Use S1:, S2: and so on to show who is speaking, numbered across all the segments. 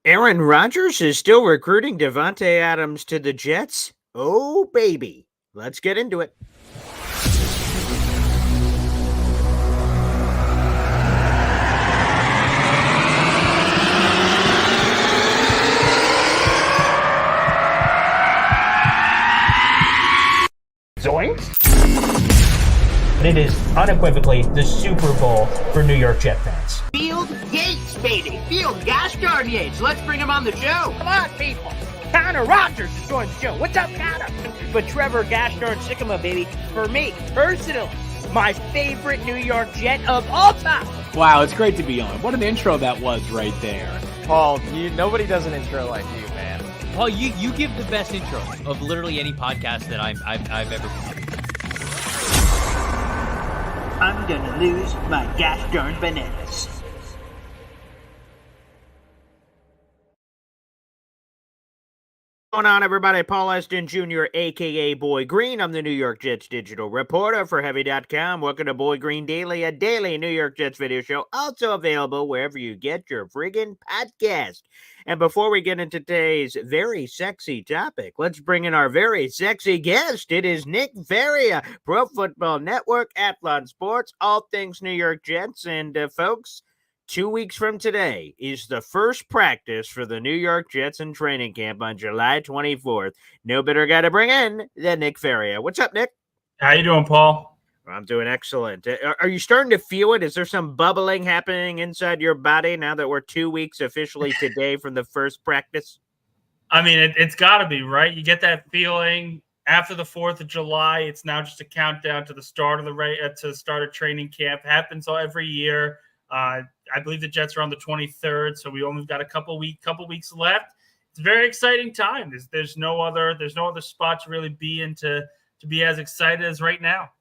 S1: Aaron Rodgers is still recruiting Davante Adams to the Jets. Oh, baby. Let's get into it.
S2: Zoinks! It is unequivocally the Super Bowl for New York Jet fans.
S3: Field Yates, baby. Field gosh darn Yates. Let's bring him on the show.
S2: Come on, people. Aaron Rodgers is joining the show. What's up, Adam? But Trevor gosh darn Sycamore, baby, for me, personally, my favorite New York Jet of all time.
S4: Wow, it's great to be on. What an intro that was right there.
S5: Paul, nobody does an intro like you, man.
S6: Paul, you give the best intro of literally any podcast that I've ever been.
S3: I'm gonna lose my gosh darn bananas.
S1: What's going on, everybody? Paul Eston Jr., a.k.a. Boy Green. I'm the New York Jets digital reporter for Heavy.com. Welcome to Boy Green Daily, a daily New York Jets video show, also available wherever you get your friggin' podcast. And before we get into today's very sexy topic, let's bring in our very sexy guest. It is Nick Faria, Pro Football Network, Athlon Sports, all things New York Jets. And folks, 2 weeks from today is the first practice for the New York Jets in training camp on July 24th. No better guy to bring in than Nick Faria. What's up, Nick?
S7: How you doing, Paul?
S1: I'm doing excellent. Are you starting to feel it? Is there some bubbling happening inside your body now that we're 2 weeks officially today from the first practice?
S7: I mean, it's got to be, right? You get that feeling after the 4th of July. It's now just a countdown to the start of training camp. Happens every year. I believe the Jets are on the 23rd, so we only got a couple weeks left. It's a very exciting time. There's no other spot to really be in to be as excited as right now.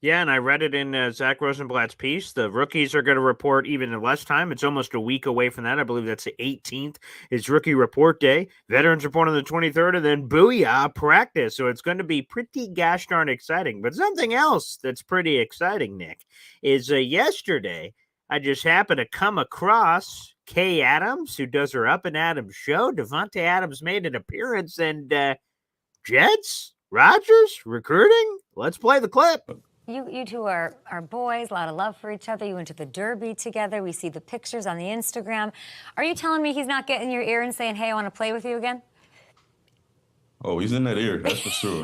S1: Yeah, and I read it in Zach Rosenblatt's piece. The rookies are going to report even in less time. It's almost a week away from that. I believe that's the 18th is rookie report day. Veterans report on the 23rd, and then booyah, practice. So it's going to be pretty gosh darn exciting. But something else that's pretty exciting, Nick, is yesterday I just happened to come across Kay Adams, who does her Up and Adams show. Davante Adams made an appearance, and Jets, Rodgers, recruiting. Let's play the clip.
S8: You two are boys, a lot of love for each other. You went to the Derby together. We see the pictures on the Instagram. Are you telling me he's not getting your ear and saying, hey, I want to play with you again?
S9: Oh, he's in that ear, that's for sure.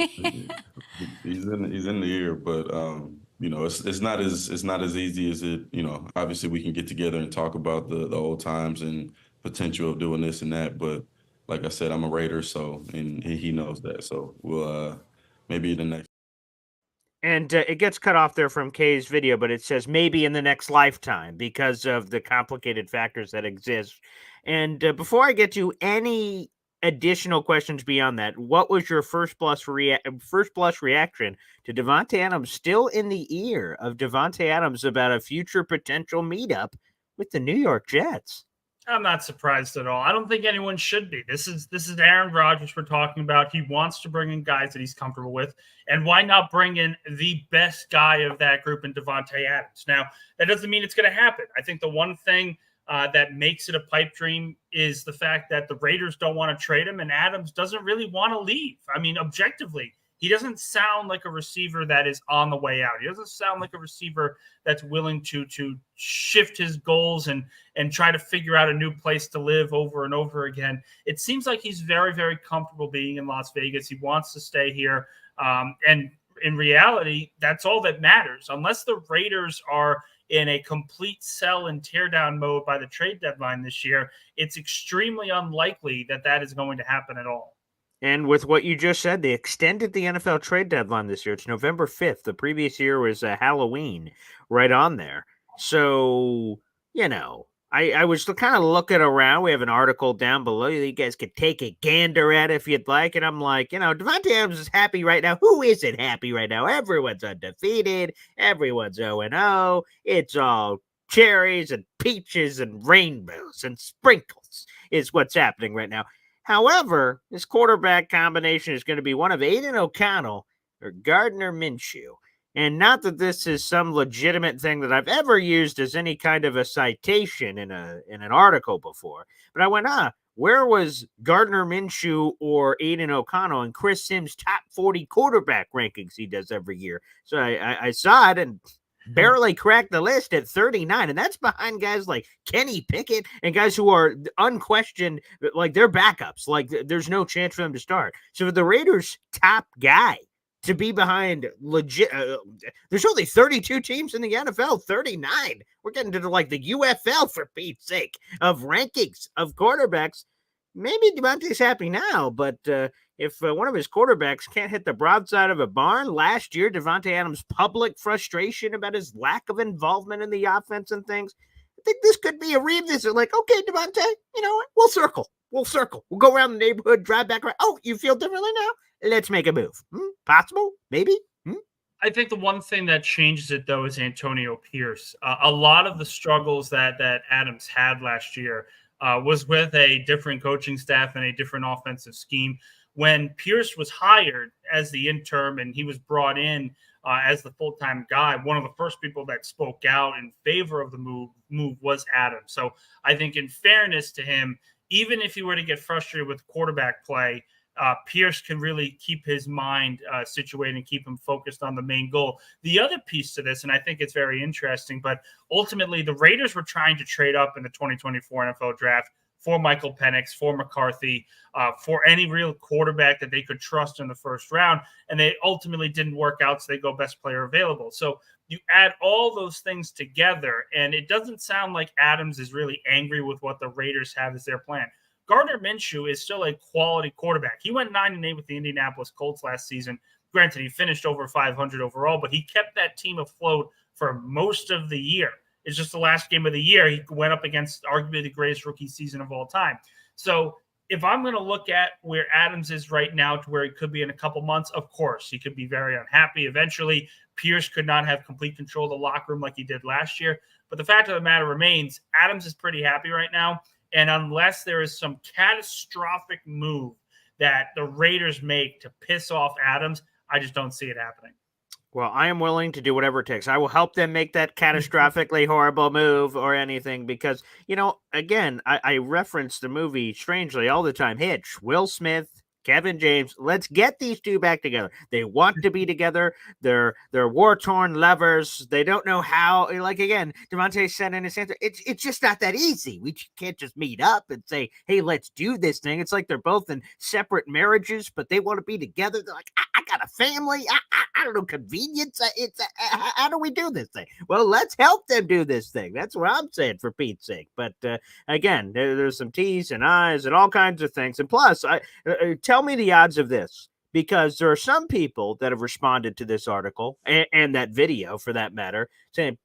S9: he's in the ear, but it's not as easy as it. Obviously we can get together and talk about the old times and potential of doing this and that. But like I said, I'm a Raider, and he knows that. So we'll maybe the next.
S1: And it gets cut off there from Kay's video, but it says maybe in the next lifetime because of the complicated factors that exist. And before I get to any additional questions beyond that, what was your first blush reaction to Davante Adams still in the ear of Davante Adams about a future potential meetup with the New York Jets?
S7: I'm not surprised at all. I don't think anyone should be. This is Aaron Rodgers we're talking about. He wants to bring in guys that he's comfortable with. And why not bring in the best guy of that group in Davante Adams? Now, that doesn't mean it's going to happen. I think the one thing that makes it a pipe dream is the fact that the Raiders don't want to trade him, and Adams doesn't really want to leave. I mean, objectively, he doesn't sound like a receiver that is on the way out. He doesn't sound like a receiver that's willing to shift his goals and try to figure out a new place to live over and over again. It seems like he's very, very comfortable being in Las Vegas. He wants to stay here. And in reality, that's all that matters. Unless the Raiders are in a complete sell and tear down mode by the trade deadline this year, it's extremely unlikely that is going to happen at all.
S1: And with what you just said, they extended the NFL trade deadline this year. It's November 5th. The previous year was Halloween right on there. So, I was kind of looking around. We have an article down below. You guys could take a gander at it if you'd like. And I'm like, Davante Adams is happy right now. Who isn't happy right now? Everyone's undefeated. Everyone's 0-0. It's all cherries and peaches and rainbows and sprinkles is what's happening right now. However, this quarterback combination is going to be one of Aiden O'Connell or Gardner Minshew. And not that this is some legitimate thing that I've ever used as any kind of a citation in an article before, but I went, where was Gardner Minshew or Aiden O'Connell and Chris Sims' top 40 quarterback rankings he does every year? So I saw it and barely cracked the list at 39, and that's behind guys like Kenny Pickett and guys who are unquestioned, like they're backups. Like there's no chance for them to start. So for the Raiders' top guy to be behind legit, there's only 32 teams in the NFL, 39. We're getting to like the UFL, for Pete's sake, of rankings of quarterbacks. Maybe Davante's happy now, but if one of his quarterbacks can't hit the broadside of a barn, last year, Davante Adams' public frustration about his lack of involvement in the offense and things, I think this could be a revisit. Like, okay, Davante, you know what? We'll circle. We'll go around the neighborhood, drive back around. Oh, you feel differently now? Let's make a move. Possible? Maybe?
S7: I think the one thing that changes it, though, is Antonio Pierce. A lot of the struggles that Adams had last year was with a different coaching staff and a different offensive scheme. When Pierce was hired as the interim and he was brought in as the full-time guy, one of the first people that spoke out in favor of the move was Adams. So I think in fairness to him, even if he were to get frustrated with quarterback play, Pierce can really keep his mind situated and keep him focused on the main goal. The other piece to this, and I think it's very interesting, but ultimately the Raiders were trying to trade up in the 2024 NFL draft for Michael Penix, for McCarthy, for any real quarterback that they could trust in the first round, and they ultimately didn't work out, so they go best player available. So you add all those things together, and it doesn't sound like Adams is really angry with what the Raiders have as their plan. Gardner Minshew is still a quality quarterback. He went 9-8 with the Indianapolis Colts last season. Granted, he finished over 500 overall, but he kept that team afloat for most of the year. It's just the last game of the year he went up against arguably the greatest rookie season of all time. So if I'm going to look at where Adams is right now to where he could be in a couple months, of course, he could be very unhappy. Eventually, Pierce could not have complete control of the locker room like he did last year. But the fact of the matter remains, Adams is pretty happy right now. And unless there is some catastrophic move that the Raiders make to piss off Adams, I just don't see it happening.
S1: Well, I am willing to do whatever it takes. I will help them make that catastrophically horrible move or anything because, you know, again, I reference the movie strangely all the time. Hitch, Will Smith, Kevin James, let's get these two back together. They want to be together. They're war-torn lovers. They don't know how. Like, again, Davante said in his answer, it's just not that easy. We can't just meet up and say, hey, let's do this thing. It's like they're both in separate marriages, but they want to be together. They're like, I got a family. I don't know, convenience. How do we do this thing? Well, let's help them do this thing. That's what I'm saying, for Pete's sake. But again, there's some T's and I's and all kinds of things. And plus, tell me the odds of this, because there are some people that have responded to this article and that video, for that matter, saying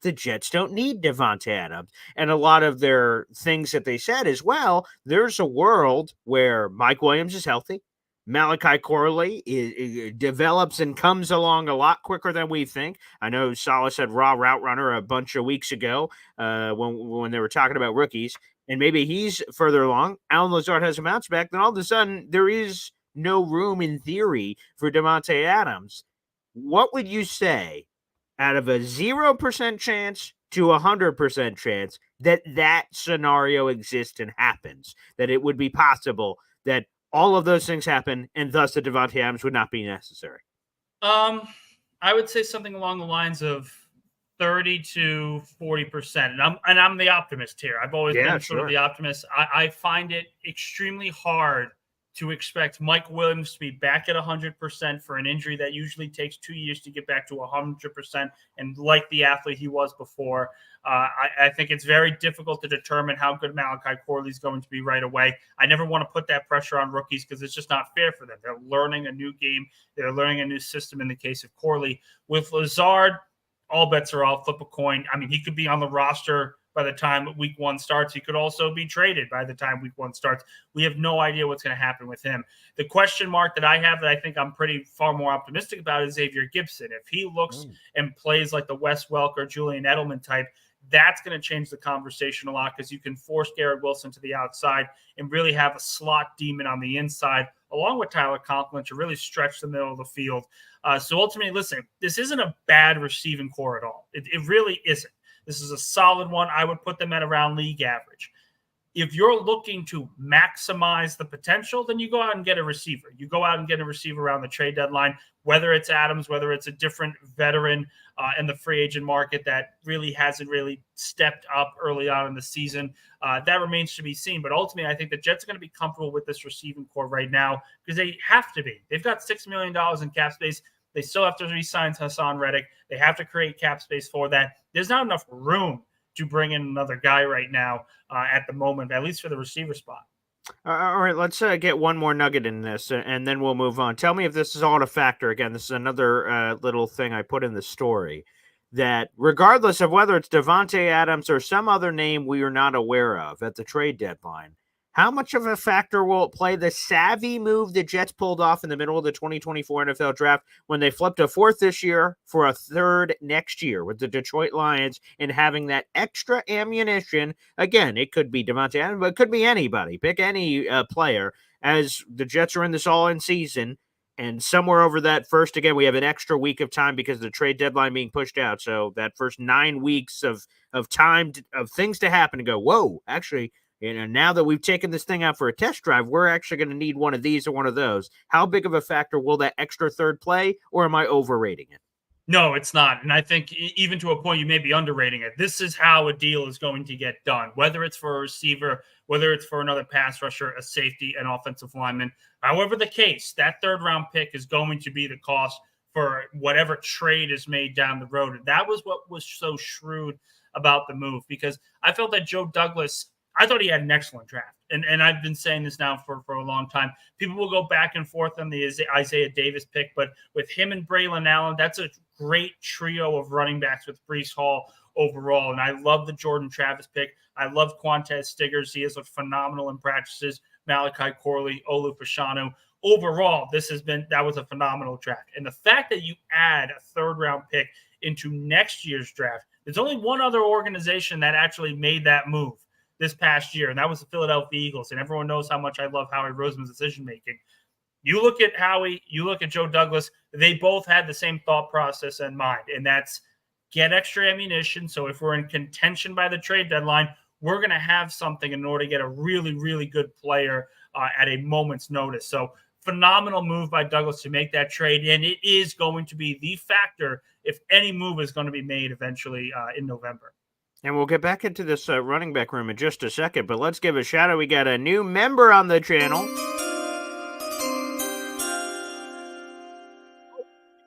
S1: the Jets don't need Davante Adams. And a lot of their things that they said is, well, there's a world where Mike Williams is healthy. Malachi Corley develops and comes along a lot quicker than we think. I know Salah said raw route runner a bunch of weeks ago when they were talking about rookies, and maybe he's further along. Alan Lazard has a bounce back. Then all of a sudden, there is no room in theory for Davante Adams. What would you say out of a 0% chance to a 100% chance that scenario exists and happens, that it would be possible that all of those things happen, and thus the Davante Adams would not be necessary?
S7: I would say something along the lines of 30 to 40%. And I'm the optimist here. I've always been sort of the optimist. I find it extremely hard to expect Mike Williams to be back at 100% for an injury that usually takes 2 years to get back to 100%. And like the athlete he was before, I think it's very difficult to determine how good Malachi Corley is going to be right away. I never want to put that pressure on rookies because it's just not fair for them. They're learning a new game. They're learning a new system in the case of Corley. With Lazard, all bets are off. Flip a coin. I mean, he could be on the roster by the time week one starts. He could also be traded by the time week one starts. We have no idea what's going to happen with him. The question mark that I have that I think I'm pretty far more optimistic about is Xavier Gibson. If he looks and plays like the Wes Welker, Julian Edelman type, that's going to change the conversation a lot because you can force Garrett Wilson to the outside and really have a slot demon on the inside along with Tyler Conklin, to really stretch the middle of the field. So ultimately, listen, this isn't a bad receiving core at all. It really isn't. This is a solid one. I would put them at around league average. If you're looking to maximize the potential, then you go out and get a receiver. You go out and get a receiver around the trade deadline, whether it's Adams, whether it's a different veteran in the free agent market that really hasn't really stepped up early on in the season. That remains to be seen. But ultimately, I think the Jets are going to be comfortable with this receiving core right now because they have to be. They've got $6 million in cap space. They still have to re-sign Hassan Reddick. They have to create cap space for that. There's not enough room to bring in another guy right now at the moment, at least for the receiver spot.
S1: All right, let's get one more nugget in this, and then we'll move on. Tell me if this is all a factor. Again, this is another little thing I put in the story, that regardless of whether it's Davante Adams or some other name we are not aware of at the trade deadline, how much of a factor will it play the savvy move the Jets pulled off in the middle of the 2024 NFL draft when they flipped a fourth this year for a third next year with the Detroit Lions, and having that extra ammunition? Again, it could be Devante Adams, but it could be anybody. Pick any player, as the Jets are in this all-in season, and somewhere over that first, again, we have an extra week of time because of the trade deadline being pushed out. So that first 9 weeks of time of things to happen to go, whoa, actually, now that we've taken this thing out for a test drive, we're actually going to need one of these or one of those. How big of a factor will that extra third play, or am I overrating it?
S7: No, it's not. And I think even to a point, you may be underrating it. This is how a deal is going to get done, whether it's for a receiver, whether it's for another pass rusher, a safety, an offensive lineman. However the case, that third-round pick is going to be the cost for whatever trade is made down the road. And that was what was so shrewd about the move, because I felt that Joe Douglas – I thought he had an excellent draft. And I've been saying this now for a long time. People will go back and forth on the Isaiah Davis pick, but with him and Braylon Allen, that's a great trio of running backs with Breece Hall overall. And I love the Jordan Travis pick. I love Quantez Stiggers. He has looked phenomenal in practices. Malachi Corley, Olu Fashanu. Overall, that was a phenomenal draft. And the fact that you add a third-round pick into next year's draft, there's only one other organization that actually made that move this past year, and that was the Philadelphia Eagles. And everyone knows how much I love Howie Roseman's decision-making. You look at Howie, you look at Joe Douglas, they both had the same thought process in mind, and that's get extra ammunition. So if we're in contention by the trade deadline, we're going to have something in order to get a really, really good player at a moment's notice. So phenomenal move by Douglas to make that trade, and it is going to be the factor if any move is going to be made eventually in November.
S1: And we'll get back into this running back room in just a second, but let's give a shout out. We got a new member on the channel.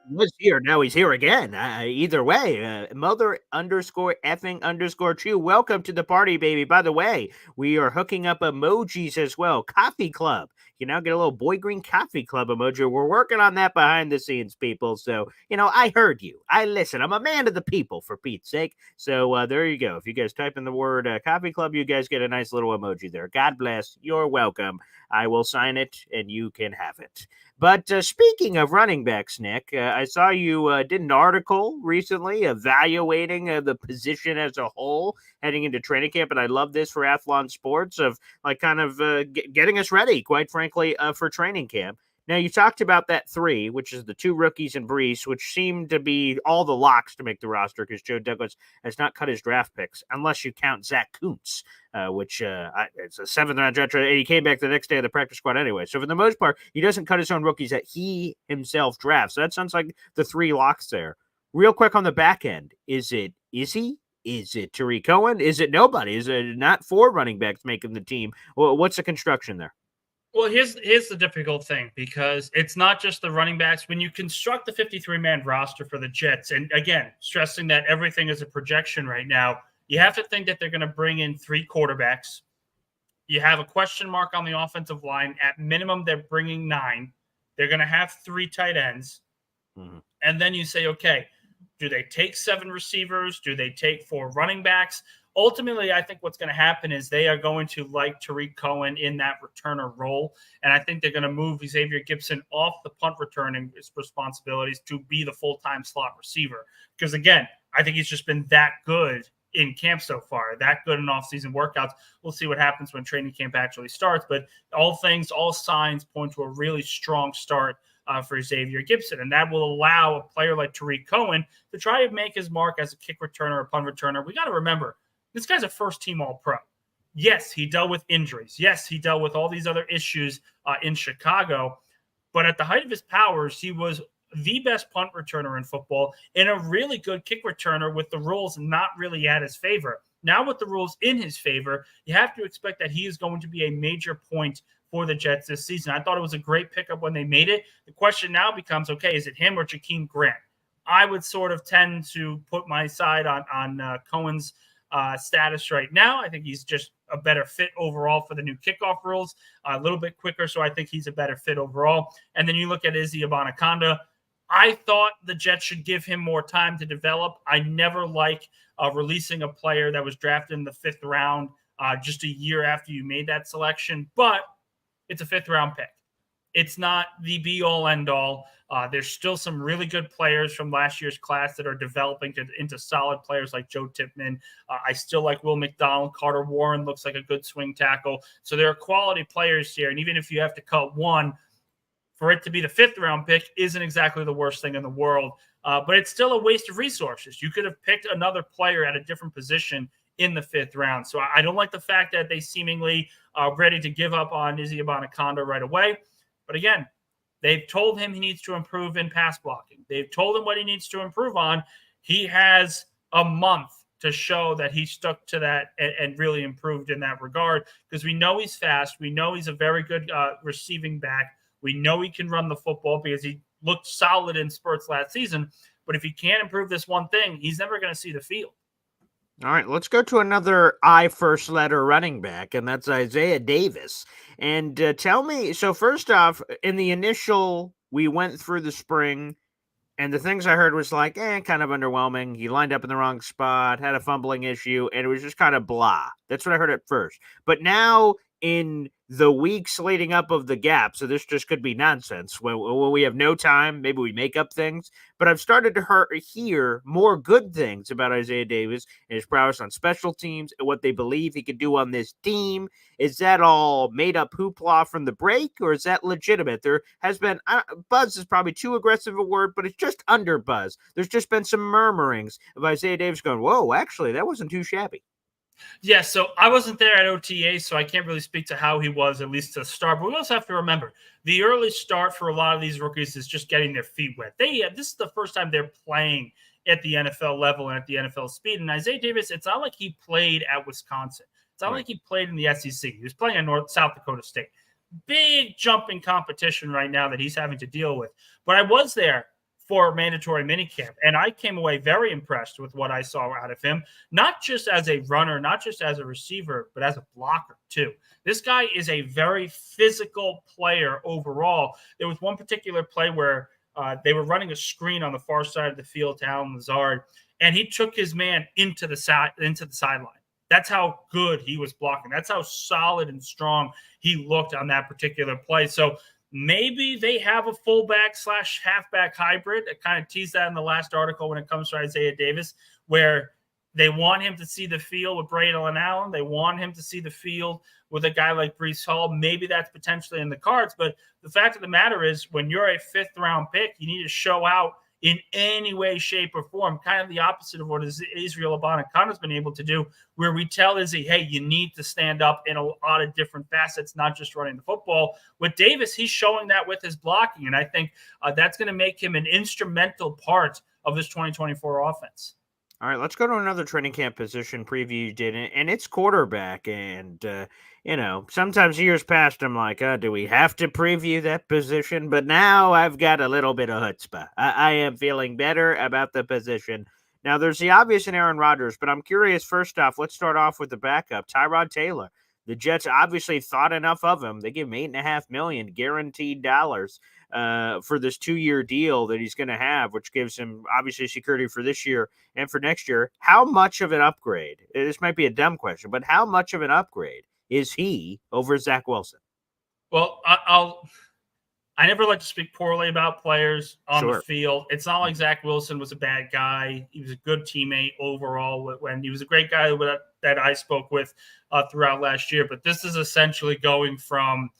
S1: He was here, now he's here again. Either way, mother_effing_true. Welcome to the party, baby. By the way, we are hooking up emojis as well. Coffee Club. You now get a little Boy Green Coffee Club emoji. We're working on that behind the scenes, people. So, I heard you. I listen. I'm a man of the people, for Pete's sake. So there you go. If you guys type in the word Coffee Club, you guys get a nice little emoji there. God bless. You're welcome. I will sign it, and you can have it. But speaking of running backs, Nick, I saw you did an article recently evaluating the position as a whole heading into training camp, and I love this for Athlon Sports of getting us ready, quite frankly, for training camp. Now, you talked about that 3, which is the 2 rookies and Breece, which seem to be all the locks to make the roster because Joe Douglas has not cut his draft picks, unless you count Zach Kuntz, which it's a 7th-round draft, and he came back the next day of the practice squad anyway. So for the most part, he doesn't cut his own rookies that he himself drafts. So that sounds like the 3 locks there. Real quick on the back end, is he? Is it Tariq Cohen? Is it nobody? Is it not 4 running backs making the team? Well, what's the construction there?
S7: Well, here's the difficult thing, because it's not just the running backs. When you construct the 53-man roster for the Jets, and again, stressing that everything is a projection right now, you have to think that they're going to bring in 3 quarterbacks. You have a question mark on the offensive line. At minimum, they're bringing 9. They're going to have 3 tight ends. Mm-hmm. And then you say, okay, do they take 7 receivers? Do they take 4 running backs? Ultimately, I think what's going to happen is they are going to like Tariq Cohen in that returner role. And I think they're going to move Xavier Gibson off the punt returning responsibilities to be the full-time slot receiver. Because, again, I think he's just been that good in camp so far. That good in off-season workouts. We'll see what happens when training camp actually starts. But all signs point to a really strong start for Xavier Gipson. And that will allow a player like Tariq Cohen to try to make his mark as a kick returner or punt returner. We got to remember, this guy's a first-team All-Pro. Yes, he dealt with injuries. Yes, he dealt with all these other issues in Chicago. But at the height of his powers, he was the best punt returner in football and a really good kick returner with the rules not really at his favor. Now with the rules in his favor, you have to expect that he is going to be a major point for the Jets this season. I thought it was a great pickup when they made it. The question now becomes, okay, is it him or Jakeem Grant? I would sort of tend to put my side on Cohen's status right now. I think he's just a better fit overall for the new kickoff rules, a little bit quicker, so I think he's a better fit overall. And then you look at Izzy Abanikanda. I thought the Jets should give him more time to develop. I never like releasing a player that was drafted in the 5th round just a year after you made that selection, but it's a 5th-round pick. It's not the be-all, end-all. There's still some really good players from last year's class that are developing into solid players like Joe Tipman. I still like Will McDonald. Carter Warren looks like a good swing tackle. So there are quality players here, and even if you have to cut one, for it to be the 5th-round pick isn't exactly the worst thing in the world, but it's still a waste of resources. You could have picked another player at a different position in the 5th round. So I don't like the fact that they seemingly are ready to give up on Izzy Abanikanda right away. But again, they've told him he needs to improve in pass blocking. They've told him what he needs to improve on. He has a month to show that he stuck to that and really improved in that regard, because we know he's fast. We know he's a very good receiving back. We know he can run the football because he looked solid in spurts last season. But if he can't improve this one thing, he's never going to see the field.
S1: All right, let's go to another I first letter running back, and that's Isaiah Davis. And tell me, so first off, in the initial, we went through the spring, and the things I heard was like, kind of underwhelming. He lined up in the wrong spot, had a fumbling issue, and it was just kind of blah. That's what I heard at first. But now in the weeks leading up of the gap, so this just could be nonsense. When we have no time, maybe we make up things. But I've started to hear more good things about Isaiah Davis and his prowess on special teams and what they believe he could do on this team. Is that all made up hoopla from the break, or is that legitimate? There has been, buzz is probably too aggressive a word, but it's just under buzz. There's just been some murmurings of Isaiah Davis going, whoa, actually, that wasn't too shabby.
S7: Yeah, so I wasn't there at OTA, so I can't really speak to how he was, at least to start. But we also have to remember, the early start for a lot of these rookies is just getting their feet wet. This is the first time they're playing at the NFL level and at the NFL speed. And Isaiah Davis, it's not like he played at Wisconsin. It's not like he played in the SEC. He was playing at South Dakota State. Big jumping competition right now that he's having to deal with. But I was there for mandatory minicamp, and I came away very impressed with what I saw out of him, not just as a runner, not just as a receiver, but as a blocker too. This guy is a very physical player overall. There was one particular play where they were running a screen on the far side of the field to Allen Lazard, and he took his man into the sideline. That's how good he was blocking. That's how solid and strong he looked on that particular play. So maybe they have a fullback / halfback hybrid. I kind of teased that in the last article when it comes to Isaiah Davis, where they want him to see the field with Braden Allen. They want him to see the field with a guy like Breece Hall. Maybe that's potentially in the cards. But the fact of the matter is, when you're a 5th-round pick, you need to show out in any way, shape, or form, kind of the opposite of what Israel Abanikanda has been able to do, where we tell Izzy, hey, you need to stand up in a lot of different facets, not just running the football. With Davis, he's showing that with his blocking, and I think that's going to make him an instrumental part of this 2024 offense.
S1: All right, let's go to another training camp position preview you did, and it's quarterback. And, sometimes years past, I'm like, do we have to preview that position? But now I've got a little bit of chutzpah. I am feeling better about the position. Now, there's the obvious in Aaron Rodgers, but I'm curious, first off, let's start off with the backup, Tyrod Taylor. The Jets obviously thought enough of him. They gave him $8.5 million guaranteed dollars for this 2-year deal that he's going to have, which gives him obviously security for this year and for next year. How much of an upgrade? This might be a dumb question, but how much of an upgrade is he over Zach Wilson?
S7: Well, I never like to speak poorly about players on the
S1: Sure.
S7: field. It's not like Zach Wilson was a bad guy. He was a good teammate overall. When he was a great guy that I spoke with throughout last year. But this is essentially going from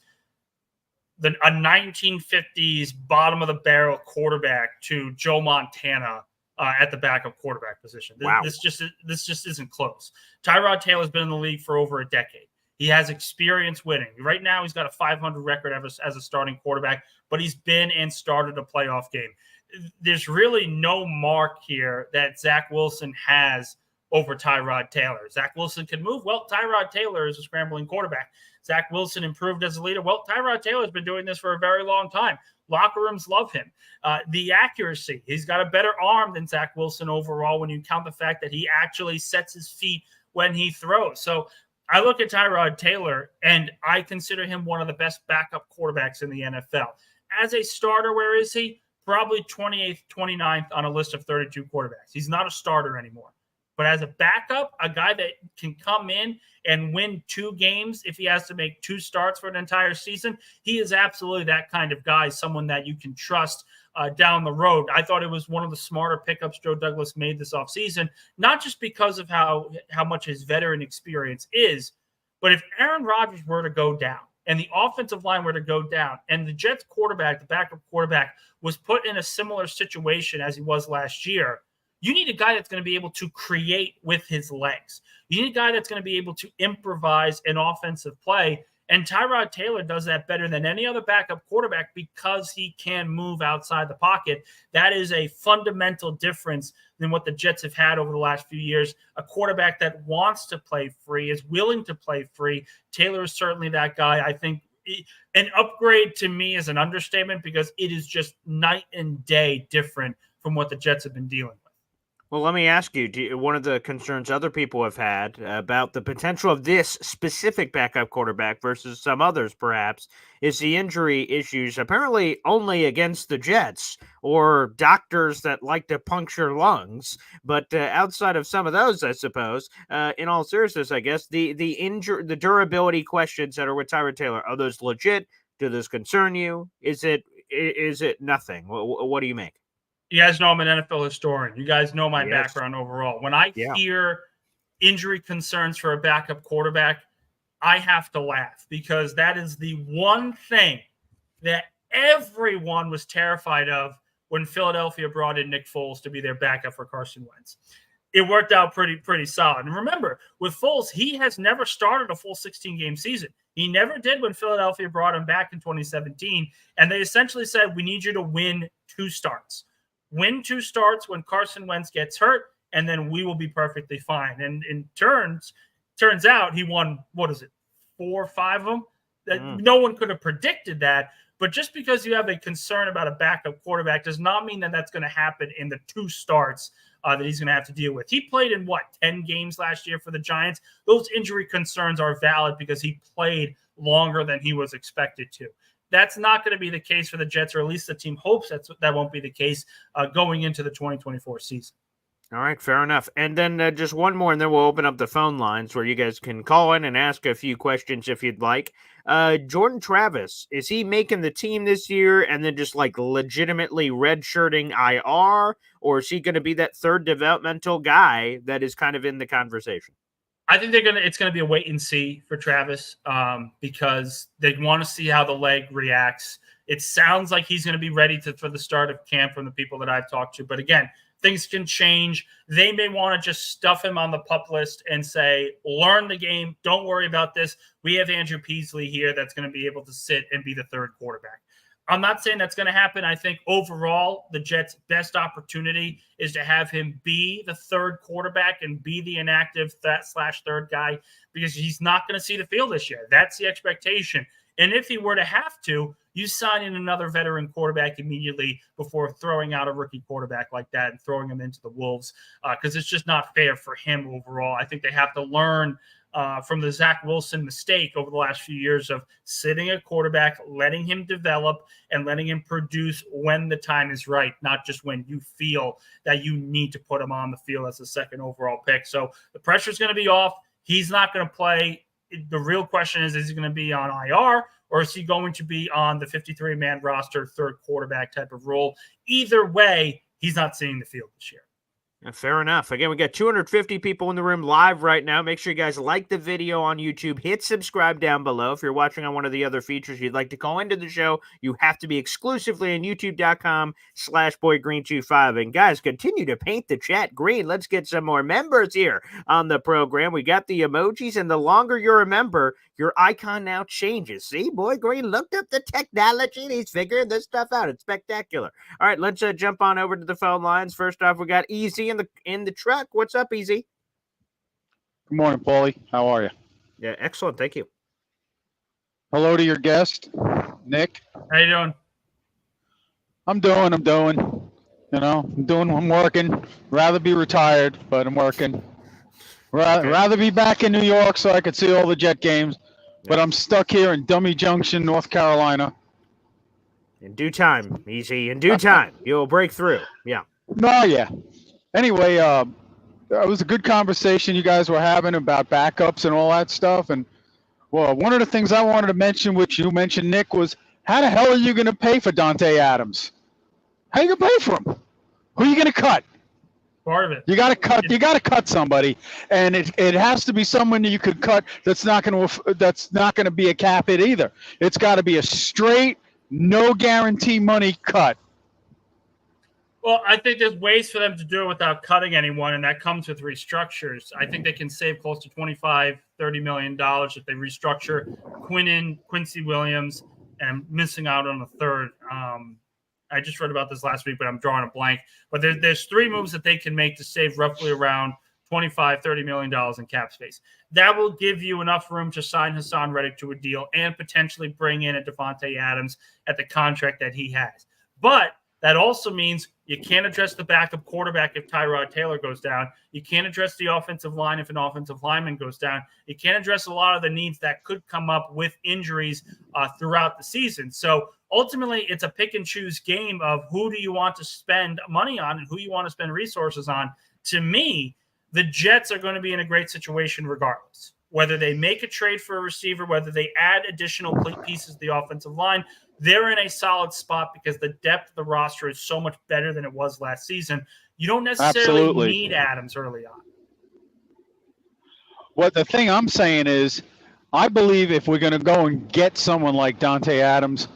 S7: a 1950s bottom of the barrel quarterback to Joe Montana at the backup quarterback position.
S1: Wow.
S7: This just isn't close. Tyrod Taylor's been in the league for over a decade. He has experience winning. Right now, he's got a 500 record as a starting quarterback, but he's been and started a playoff game. There's really no mark here that Zach Wilson has over Tyrod Taylor. Zach Wilson can move. Well, Tyrod Taylor is a scrambling quarterback. Zach Wilson improved as a leader. Well, Tyrod Taylor's been doing this for a very long time. Locker rooms love him. The accuracy, he's got a better arm than Zach Wilson overall when you count the fact that he actually sets his feet when he throws. So I look at Tyrod Taylor, and I consider him one of the best backup quarterbacks in the NFL. As a starter, where is he? Probably 28th, 29th on a list of 32 quarterbacks. He's not a starter anymore. But as a backup, a guy that can come in and win 2 games if he has to make 2 starts for an entire season, he is absolutely that kind of guy, someone that you can trust down the road. I thought it was one of the smarter pickups Joe Douglas made this offseason, not just because of how much his veteran experience is, but if Aaron Rodgers were to go down and the offensive line were to go down and the Jets quarterback, the backup quarterback, was put in a similar situation as he was last year, you need a guy that's going to be able to create with his legs. You need a guy that's going to be able to improvise an offensive play. And Tyrod Taylor does that better than any other backup quarterback because he can move outside the pocket. That is a fundamental difference than what the Jets have had over the last few years. A quarterback that wants to play free, is willing to play free. Taylor is certainly that guy. I think an upgrade to me is an understatement because it is just night and day different from what the Jets have been dealing with.
S1: Well, let me ask you, one of the concerns other people have had about the potential of this specific backup quarterback versus some others, perhaps, is the injury issues, apparently only against the Jets or doctors that like to puncture lungs. But outside of some of those, I suppose, in all seriousness, I guess, the durability questions that are with Tyrod Taylor, are those legit? Do those concern you? Is it nothing? What do you make?
S7: You guys know I'm an NFL historian. You guys know my background overall. When I hear injury concerns for a backup quarterback, I have to laugh because that is the one thing that everyone was terrified of when Philadelphia brought in Nick Foles to be their backup for Carson Wentz. It worked out pretty solid. And remember, with Foles, he has never started a full 16-game season. He never did when Philadelphia brought him back in 2017. And they essentially said, we need you to win 2 starts. Win 2 starts when Carson Wentz gets hurt, and then we will be perfectly fine. And in turns out he won, 4 or 5 of them? No one could have predicted that. But just because you have a concern about a backup quarterback does not mean that that's going to happen in the 2 starts that he's going to have to deal with. He played in, 10 games last year for the Giants? Those injury concerns are valid because he played longer than he was expected to. That's not going to be the case for the Jets, or at least the team hopes that won't be the case going into the 2024 season.
S1: All right, fair enough. And then just one more, and then we'll open up the phone lines where you guys can call in and ask a few questions if you'd like. Jordan Travis, is he making the team this year and then just legitimately redshirting IR, or is he going to be that third developmental guy that is kind of in the conversation?
S7: I think it's going to be a wait and see for Travis because they want to see how the leg reacts. It sounds like he's going to be ready for the start of camp from the people that I've talked to. But again, things can change. They may want to just stuff him on the PUP list and say, learn the game. Don't worry about this. We have Andrew Peasley here that's going to be able to sit and be the third quarterback. I'm not saying that's going to happen. I think overall, the Jets' best opportunity is to have him be the third quarterback and be the inactive /third guy because he's not going to see the field this year. That's the expectation. And if he were to have to, you sign in another veteran quarterback immediately before throwing out a rookie quarterback like that and throwing him into the Wolves because it's just not fair for him overall. I think they have to learn from the Zach Wilson mistake over the last few years of sitting a quarterback, letting him develop, and letting him produce when the time is right, not just when you feel that you need to put him on the field as a second overall pick. So the pressure's going to be off. He's not going to play. The real question is he going to be on IR, or or is he going to be on the 53-man roster, third quarterback type of role? Either way, he's not seeing the field this year.
S1: Fair enough. Again, we got 250 people in the room live right now. Make sure you guys like the video on YouTube. Hit subscribe down below. If you're watching on one of the other features you'd like to call into the show, you have to be exclusively on youtube.com/boygreen25. And guys, continue to paint the chat green. Let's get some more members here on the program. We got the emojis, and the longer you're a member, your icon now changes. See, Boy Green looked up the technology, and he's figuring this stuff out. It's spectacular. All right, let's jump on over to the phone lines. First off, we got Easy in the truck. What's up, Easy?
S10: Good morning, Paulie. How are you?
S1: Yeah, excellent. Thank you.
S10: Hello to your guest, Nick.
S7: How you doing?
S10: I'm doing. You know, I'm working. Rather be retired, but I'm working. Rather be back in New York so I could see all the Jet games, but I'm stuck here in Dummy Junction, North Carolina.
S1: In due time, Easy. In due time, you'll break through. Yeah.
S10: No, yeah. Anyway, it was a good conversation you guys were having about backups and all that stuff. And, well, one of the things I wanted to mention, which you mentioned, Nick, was how the hell are you going to pay for Davante Adams? How are you going to pay for him? Who are you going to cut?
S7: Part of it.
S10: You got to cut. You got to cut somebody, and it has to be someone you could cut that's not going to be a cap hit either. It's got to be a straight, no guarantee money cut.
S7: Well, I think there's ways for them to do it without cutting anyone, and that comes with restructures. I think they can save close to $25-30 million if they restructure Quincy Williams, and I'm missing out on the third. I just read about this last week, but I'm drawing a blank. But there's three moves that they can make to save roughly around $25-30 million in cap space. That will give you enough room to sign Hassan Reddick to a deal and potentially bring in a Davante Adams at the contract that he has. But that also means you can't address the backup quarterback if Tyrod Taylor goes down. You can't address the offensive line if an offensive lineman goes down. You can't address a lot of the needs that could come up with injuries throughout the season. So ultimately, it's a pick and choose game of who do you want to spend money on and who you want to spend resources on. To me, the Jets are going to be in a great situation regardless. Whether they make a trade for a receiver, whether they add additional pieces to the offensive line, they're in a solid spot because the depth of the roster is so much better than it was last season. You don't necessarily need Adams early on.
S10: What the thing I'm saying is, I believe if we're going to go and get someone like Davante Adams,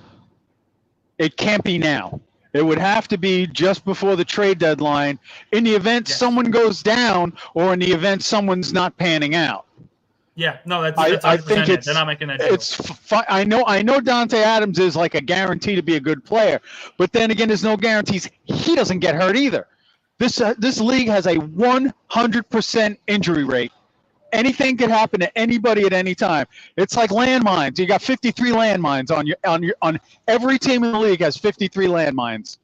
S10: it can't be now. It would have to be just before the trade deadline in the event someone goes down or in the event someone's not panning out.
S7: Yeah, no, that's
S10: I think
S7: they're not making that deal.
S10: I know Davante Adams is like a guarantee to be a good player, but then again, there's no guarantees he doesn't get hurt either. This league has a 100% injury rate. Anything could happen to anybody at any time. It's like landmines. You got 53 landmines on every team in the league has 53 landmines.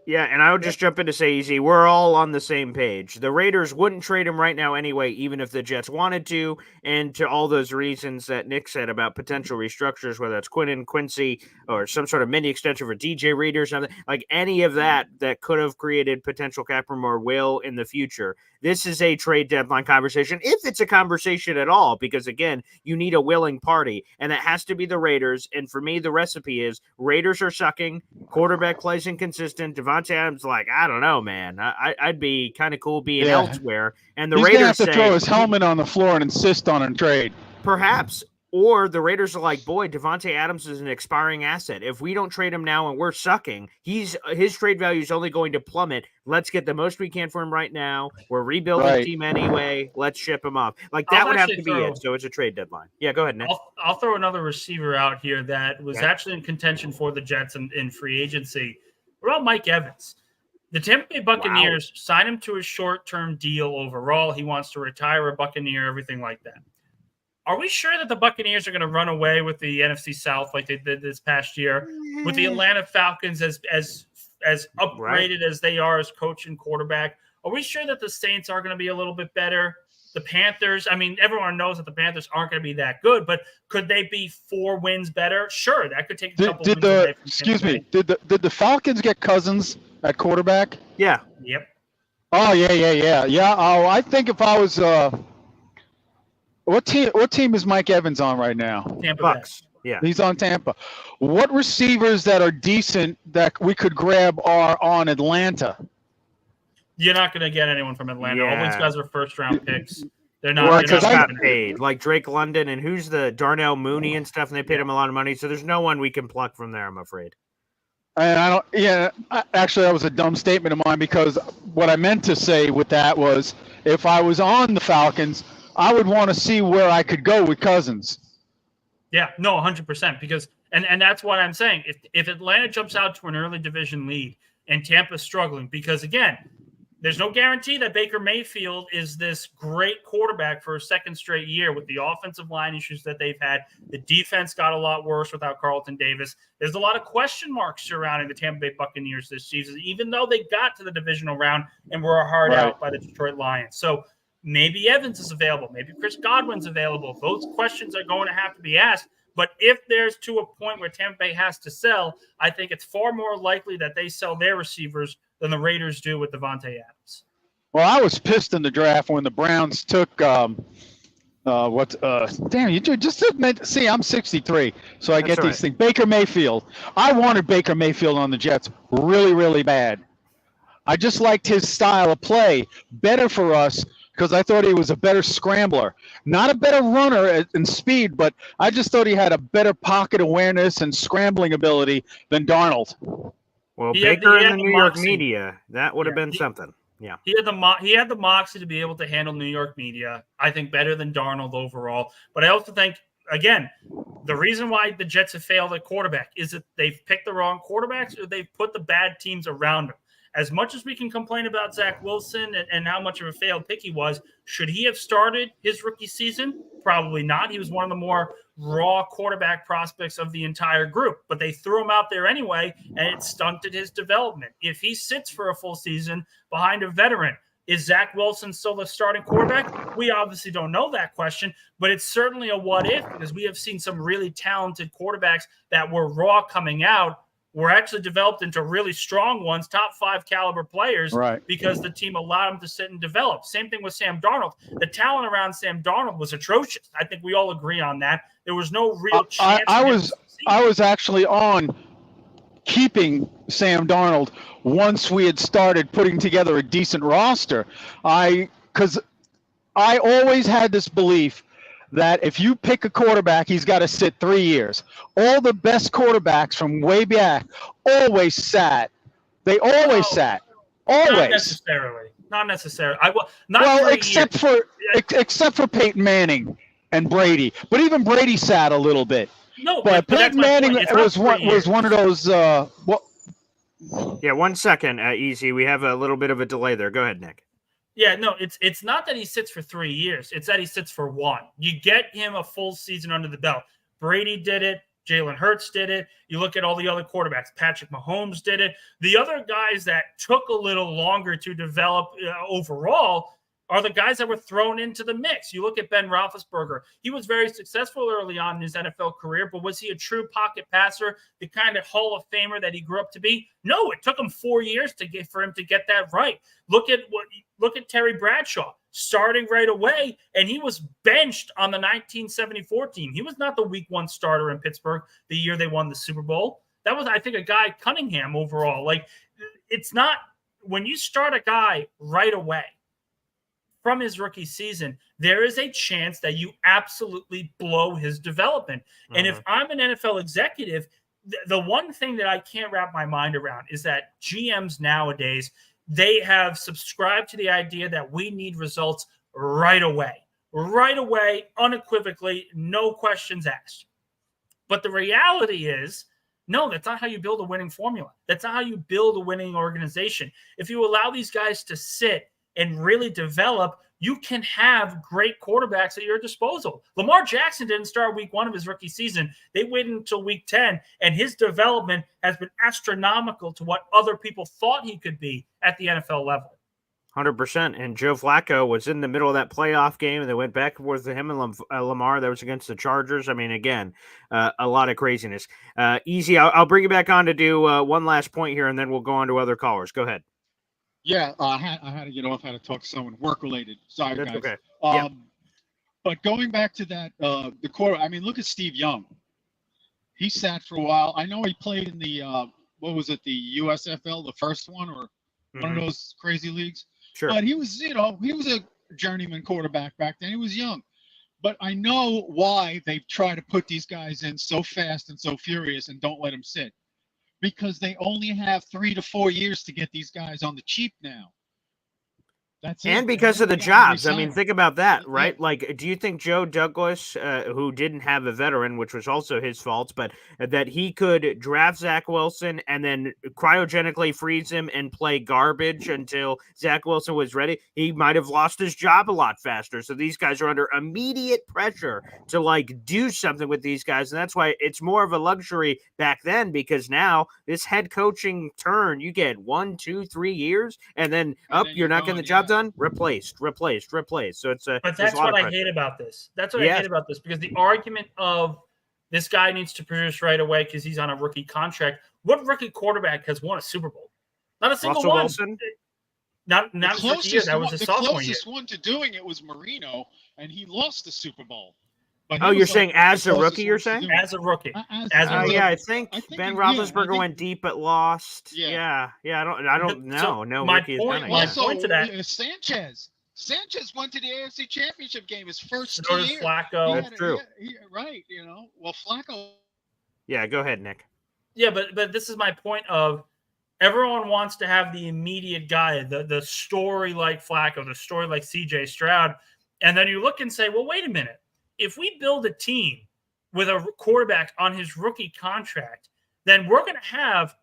S1: Yeah, and I would just jump in to say, Easy, we're all on the same page. The Raiders wouldn't trade him right now anyway, even if the Jets wanted to, and to all those reasons that Nick said about potential restructures, whether it's Quincy, or some sort of mini extension for DJ Reed or something, like any of that could have created potential cap room or will in the future. This is a trade deadline conversation, if it's a conversation at all, because, again, you need a willing party, and that has to be the Raiders. And for me, the recipe is Raiders are sucking, quarterback plays inconsistent, Devante Adams like, I don't know, man. I'd be kind of cool being elsewhere. And the
S10: He's
S1: Raiders
S10: have to throw his helmet on the floor and insist on a trade.
S1: Perhaps. Or the Raiders are like, boy, Davante Adams is an expiring asset. If we don't trade him now and we're sucking, his trade value is only going to plummet. Let's get the most we can for him right now. We're rebuilding the team anyway. Let's ship him off. Like, that would have to be it. So it's a trade deadline. Yeah, go ahead, Nick.
S7: I'll throw another receiver out here that was actually in contention for the Jets in free agency. What about Mike Evans? The Tampa Bay Buccaneers signed him to a short-term deal overall. He wants to retire a Buccaneer, everything like that. Are we sure that the Buccaneers are going to run away with the NFC South like they did this past year, with the Atlanta Falcons as upgraded as they are as coach and quarterback? Are we sure that the Saints are going to be a little bit better? The Panthers, I mean, everyone knows that the Panthers aren't going to be that good, but could they be 4 wins better? Sure, that could take a couple wins away from
S10: Did the Falcons get Cousins at quarterback?
S1: Yeah.
S7: Yep.
S10: Oh, yeah. Oh, I think if I was What team is Mike Evans on right now?
S7: Tampa
S1: Bucks.
S7: Bay.
S1: Yeah.
S10: He's on Tampa. What receivers that are decent that we could grab are on Atlanta?
S7: You're not going to get anyone from Atlanta. All these
S1: Yeah.
S7: guys are first-round picks. They're
S1: Or
S7: not.
S1: just
S7: They're not
S1: got paid, like Drake London and who's the Darnell Mooney and stuff, and they paid him a lot of money. So there's no one we can pluck from there, I'm afraid.
S10: And I don't. Yeah, actually, that was a dumb statement of mine because what I meant to say with that was if I was on the Falcons, I would want to see where I could go with Cousins.
S7: Yeah, no, 100%. Because and that's what I'm saying. If Atlanta jumps out to an early division lead and Tampa's struggling, because again, there's no guarantee that Baker Mayfield is this great quarterback for a second straight year with the offensive line issues that they've had. The defense got a lot worse without Carlton Davis. There's a lot of question marks surrounding the Tampa Bay Buccaneers this season, even though they got to the divisional round and were hard out by the Detroit Lions. So maybe Evans is available. Maybe Chris Godwin's available. Those questions are going to have to be asked. But if there's to a point where Tampa Bay has to sell, I think it's far more likely that they sell their receivers than the Raiders do with Davante Adams.
S10: Well, I was pissed in the draft when the Browns took damn, you just admit. See, I'm 63, so I get these things. Baker Mayfield. I wanted Baker Mayfield on the Jets really, really bad. I just liked his style of play better for us because I thought he was a better scrambler. Not a better runner in speed, but I just thought he had a better pocket awareness and scrambling ability than Darnold.
S1: Well, Baker in the New York media, that would have been something. Yeah.
S7: He had the moxie to be able to handle New York media, I think, better than Darnold overall. But I also think, again, the reason why the Jets have failed at quarterback is that they've picked the wrong quarterbacks or they've put the bad teams around them. As much as we can complain about Zach Wilson and how much of a failed pick he was, should he have started his rookie season? Probably not. He was one of the more raw quarterback prospects of the entire group, but they threw him out there anyway, and it stunted his development. If he sits for a full season behind a veteran, is Zach Wilson still the starting quarterback? We obviously don't know that question, but it's certainly a what if because we have seen some really talented quarterbacks that were raw coming out were actually developed into really strong ones, top 5 caliber players, because the team allowed them to sit and develop. Same thing with Sam Darnold. The talent around Sam Darnold was atrocious. I think we all agree on that. There was no real chance.
S10: I was actually on keeping Sam Darnold once we had started putting together a decent roster. Because I always had this belief that if you pick a quarterback, he's got to sit 3 years. All the best quarterbacks from way back always sat. They always sat. Always.
S7: Not necessarily.
S10: Except for Peyton Manning and Brady. But even Brady sat a little bit.
S7: No,
S10: but Peyton Manning was one of those.
S1: Yeah, 1 second, Easy. We have a little bit of a delay there. Go ahead, Nick.
S7: Yeah, no, it's not that he sits for 3 years. It's that he sits for 1. You get him a full season under the belt. Brady did it. Jalen Hurts did it. You look at all the other quarterbacks. Patrick Mahomes did it. The other guys that took a little longer to develop overall are the guys that were thrown into the mix. You look at Ben Roethlisberger. He was very successful early on in his NFL career, but was he a true pocket passer, the kind of Hall of Famer that he grew up to be? No, it took him 4 years for him to get that right. Look at Terry Bradshaw starting right away, and he was benched on the 1974 team. He was not the week 1 starter in Pittsburgh the year they won the Super Bowl. That was, I think, a guy Cunningham overall. Like, it's not when you start a guy right away from his rookie season, there is a chance that you absolutely blow his development. And if I'm an NFL executive, the one thing that I can't wrap my mind around is that GMs nowadays, they have subscribed to the idea that we need results right away, unequivocally, no questions asked. But the reality is, no, that's not how you build a winning formula. That's not how you build a winning organization. If you allow these guys to sit and really develop, you can have great quarterbacks at your disposal. Lamar Jackson didn't start week 1 of his rookie season. They waited until week 10, and his development has been astronomical to what other people thought he could be at the NFL level.
S1: 100%. And Joe Flacco was in the middle of that playoff game, and they went back and forth to him and Lamar. That was against the Chargers. I mean, again, a lot of craziness. Easy, I'll bring you back on to do one last point here, and then we'll go on to other callers. Go ahead.
S10: Yeah, I had to get off. I had to talk to someone work-related. Sorry,
S1: That's
S10: guys.
S1: Okay.
S10: But going back to that, the core. I mean, look at Steve Young. He sat for a while. I know he played in the what was it, the USFL, the first one, or one of those crazy leagues.
S1: Sure.
S10: But he was, he was a journeyman quarterback back then. He was young. But I know why they try to put these guys in so fast and so furious and don't let them sit. Because they only have 3 to 4 years to get these guys on the cheap now. That's it.
S1: And because of the jobs. I mean, think about that, right? Like, do you think Joe Douglas, who didn't have a veteran, which was also his fault, but that he could draft Zach Wilson and then cryogenically freeze him and play garbage until Zach Wilson was ready? He might have lost his job a lot faster. So these guys are under immediate pressure to, like, do something with these guys. And that's why it's more of a luxury back then, because now this head coaching turn, you get 1, 2, 3 years, and then you're not getting the job done, replaced. So it's a.
S7: But that's what I hate about this. That's what I hate about this, because the argument of this guy needs to produce right away because he's on a rookie contract. What rookie quarterback has won a Super Bowl? Not a single
S1: Russell
S7: one.
S1: Wilson?
S7: Not his rookie year. That was his sophomore year.
S10: The closest one to doing it was Marino, and he lost the Super Bowl. But
S1: you're saying as a rookie, you're saying?
S7: As a rookie.
S1: Yeah, I think Ben Roethlisberger went deep but lost. Yeah. I don't know.
S7: So
S1: no
S7: my
S1: rookie
S7: point,
S1: has
S7: my
S1: done it.
S7: point to that.
S10: Sanchez went to the AFC Championship game his first
S7: So
S10: year.
S7: does Flacco.
S1: That's true.
S10: Right. Well, Flacco.
S1: Yeah, go ahead, Nick.
S7: Yeah, but this is my point of everyone wants to have the immediate guy, the story like Flacco, the story like CJ Stroud. And then you look and say, well, wait a minute. If we build a team with a quarterback on his rookie contract, then we're going to have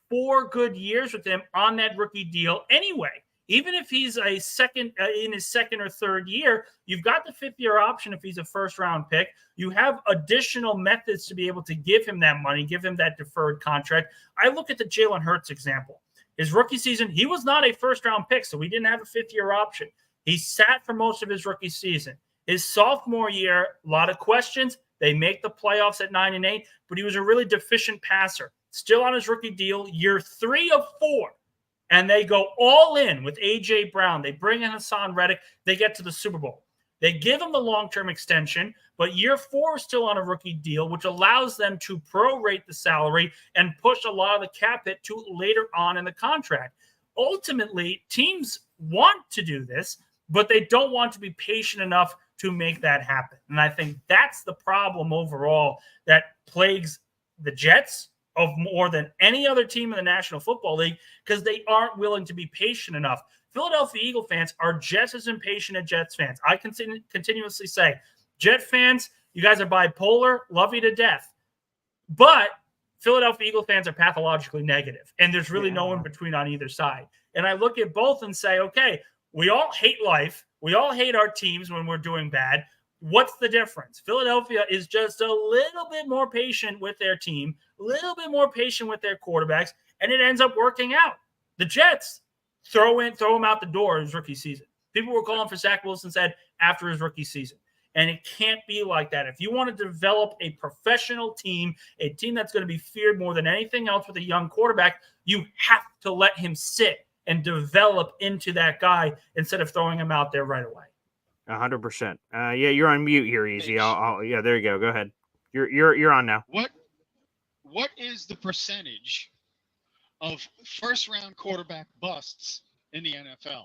S7: 4 good years with him on that rookie deal anyway. Even if he's in his second or third year, you've got the 5th-year option if he's a first-round pick. You have additional methods to be able to give him that money, give him that deferred contract. I look at the Jalen Hurts example. His rookie season, he was not a first-round pick, so we didn't have a 5th-year option. He sat for most of his rookie season. His sophomore year, a lot of questions. They make the playoffs at 9-8, but he was a really deficient passer. Still on his rookie deal, year 3 of 4. And they go all in with A.J. Brown. They bring in Hassan Reddick. They get to the Super Bowl. They give him the long-term extension, but year 4 is still on a rookie deal, which allows them to prorate the salary and push a lot of the cap hit to later on in the contract. Ultimately, teams want to do this, but they don't want to be patient enough to make that happen. And I think that's the problem overall that plagues the Jets of more than any other team in the National Football League, because they aren't willing to be patient enough. Philadelphia Eagle fans are just as impatient as Jets fans. I continuously say, Jet fans, you guys are bipolar, love you to death. But Philadelphia Eagle fans are pathologically negative, and there's really no in between on either side. And I look at both and say, okay, we all hate life. We all hate our teams when we're doing bad. What's the difference? Philadelphia is just a little bit more patient with their team, a little bit more patient with their quarterbacks, and it ends up working out. The Jets throw him out the door his rookie season. People were calling for Zach Wilson's head after his rookie season. And it can't be like that. If you want to develop a professional team, a team that's going to be feared more than anything else with a young quarterback, you have to let him sit and develop into that guy instead of throwing him out there right away.
S1: 100%. Yeah, you're on mute here, Easy. Yeah, there you go. Go ahead. You're on now.
S10: What is the percentage of first-round quarterback busts in the NFL?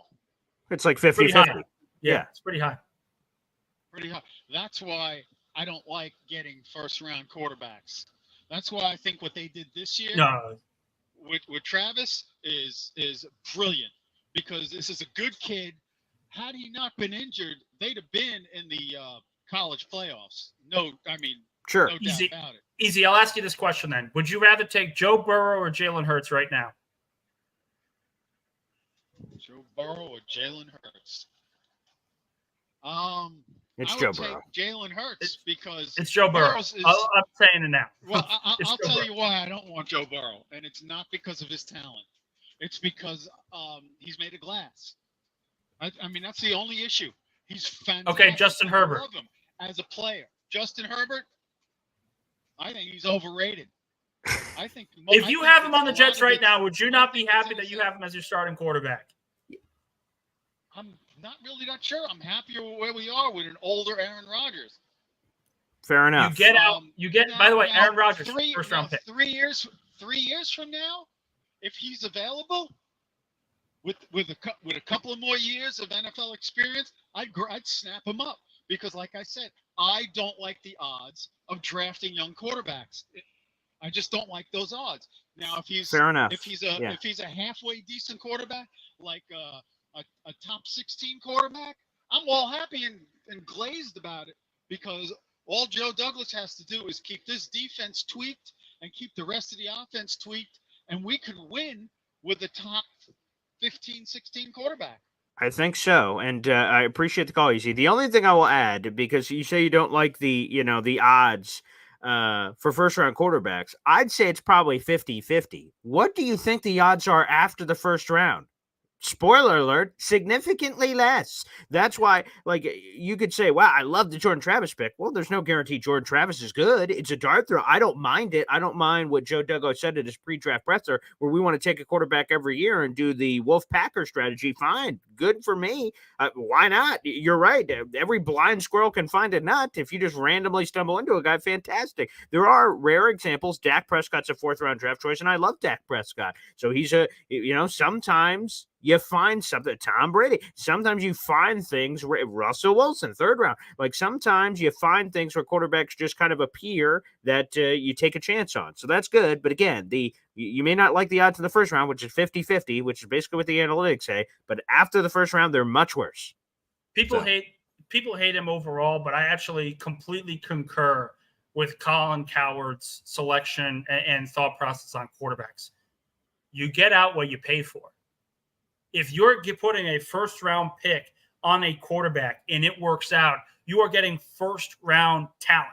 S1: It's like 50-50.
S7: Yeah, it's pretty high.
S10: Pretty high. That's why I don't like getting first-round quarterbacks. That's why I think what they did this year with Travis is brilliant, because this is a good kid. Had he not been injured, they'd have been in the college playoffs.
S1: Sure.
S10: No doubt about it.
S7: Easy. I'll ask you this question then. Would you rather take Joe Burrow or Jalen Hurts right now?
S10: Joe Burrow or Jalen Hurts?
S1: It's
S10: I
S1: Joe
S10: would
S1: Burrow.
S10: take Jalen Hurts because
S7: it's Joe Burrow. I'm saying it now.
S10: Well, I'll tell you why I don't want Joe Burrow, and it's not because of his talent. It's because he's made of glass. I mean, that's the only issue. He's fantastic.
S7: Okay, Justin Herbert.
S10: I love him as a player. Justin Herbert, I think he's overrated. I think
S7: if you have him on the Jets right now, would you not be happy that you have him as your starting quarterback?
S10: I'm not sure. I'm happier where we are with an older Aaron Rodgers.
S1: Fair enough.
S7: You get out. You get. By the way, Aaron Rodgers, first round pick.
S10: 3 years from now, if he's available, with a couple of more years of NFL experience, I'd snap him up because, like I said, I don't like the odds of drafting young quarterbacks. I just don't like those odds. Now, if he's
S1: fair enough,
S10: if he's a halfway decent quarterback, like a top 16 quarterback, I'm all happy and glazed about it because all Joe Douglas has to do is keep this defense tweaked and keep the rest of the offense tweaked, and we can win with the top 15, 16 quarterback.
S1: I think so, and I appreciate the call, Easy. The only thing I will add, because you say you don't like the odds for first-round quarterbacks, I'd say it's probably 50-50. What do you think the odds are after the first round? Spoiler alert, significantly less. That's why, like, you could say, wow, I love the Jordan Travis pick. Well, there's no guarantee Jordan Travis is good. It's a dart throw. I don't mind it. I don't mind what Joe Duggo said at his pre-draft presser, where we want to take a quarterback every year and do the Wolf Packer strategy. Fine. Good for me. Why not? You're right. Every blind squirrel can find a nut. If you just randomly stumble into a guy, fantastic. There are rare examples. Dak Prescott's a fourth-round draft choice, and I love Dak Prescott. So he's sometimes you find something. Tom Brady. Sometimes you find things. Russell Wilson, third round. Like sometimes you find things where quarterbacks just kind of appear that you take a chance on. So that's good. But again, you may not like the odds in the first round, which is 50-50, which is basically what the analytics say. But after the first round, they're much worse.
S7: People hate him overall, but I actually completely concur with Colin Cowherd's selection and thought process on quarterbacks. You get out what you pay for. If you're putting a first-round pick on a quarterback and it works out, you are getting first-round talent.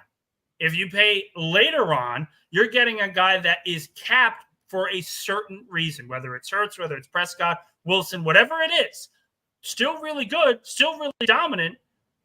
S7: If you pay later on, you're getting a guy that is capped for a certain reason, whether it's Hurts, whether it's Prescott, Wilson, whatever it is. Still really good, still really dominant,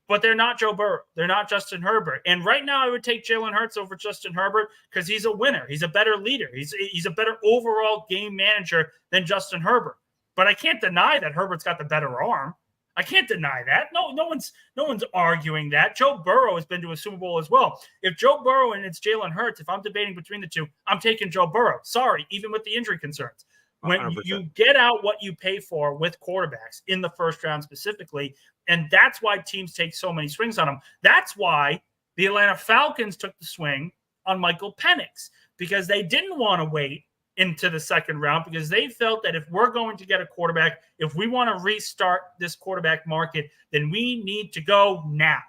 S7: but they're not Joe Burrow. They're not Justin Herbert. And right now I would take Jalen Hurts over Justin Herbert because he's a winner. He's a better leader. He's a better overall game manager than Justin Herbert. But I can't deny that Herbert's got the better arm. I can't deny that. No one's arguing that. Joe Burrow has been to a Super Bowl as well. If Joe Burrow and it's Jalen Hurts, if I'm debating between the two, I'm taking Joe Burrow. Sorry, even with the injury concerns. When
S1: 100%.
S7: you get out what you pay for with quarterbacks in the first round specifically, and that's why teams take so many swings on them. That's why the Atlanta Falcons took the swing on Michael Penix, because they didn't want to wait into the second round, because they felt that if we're going to get a quarterback, if we want to restart this quarterback market, then we need to go now.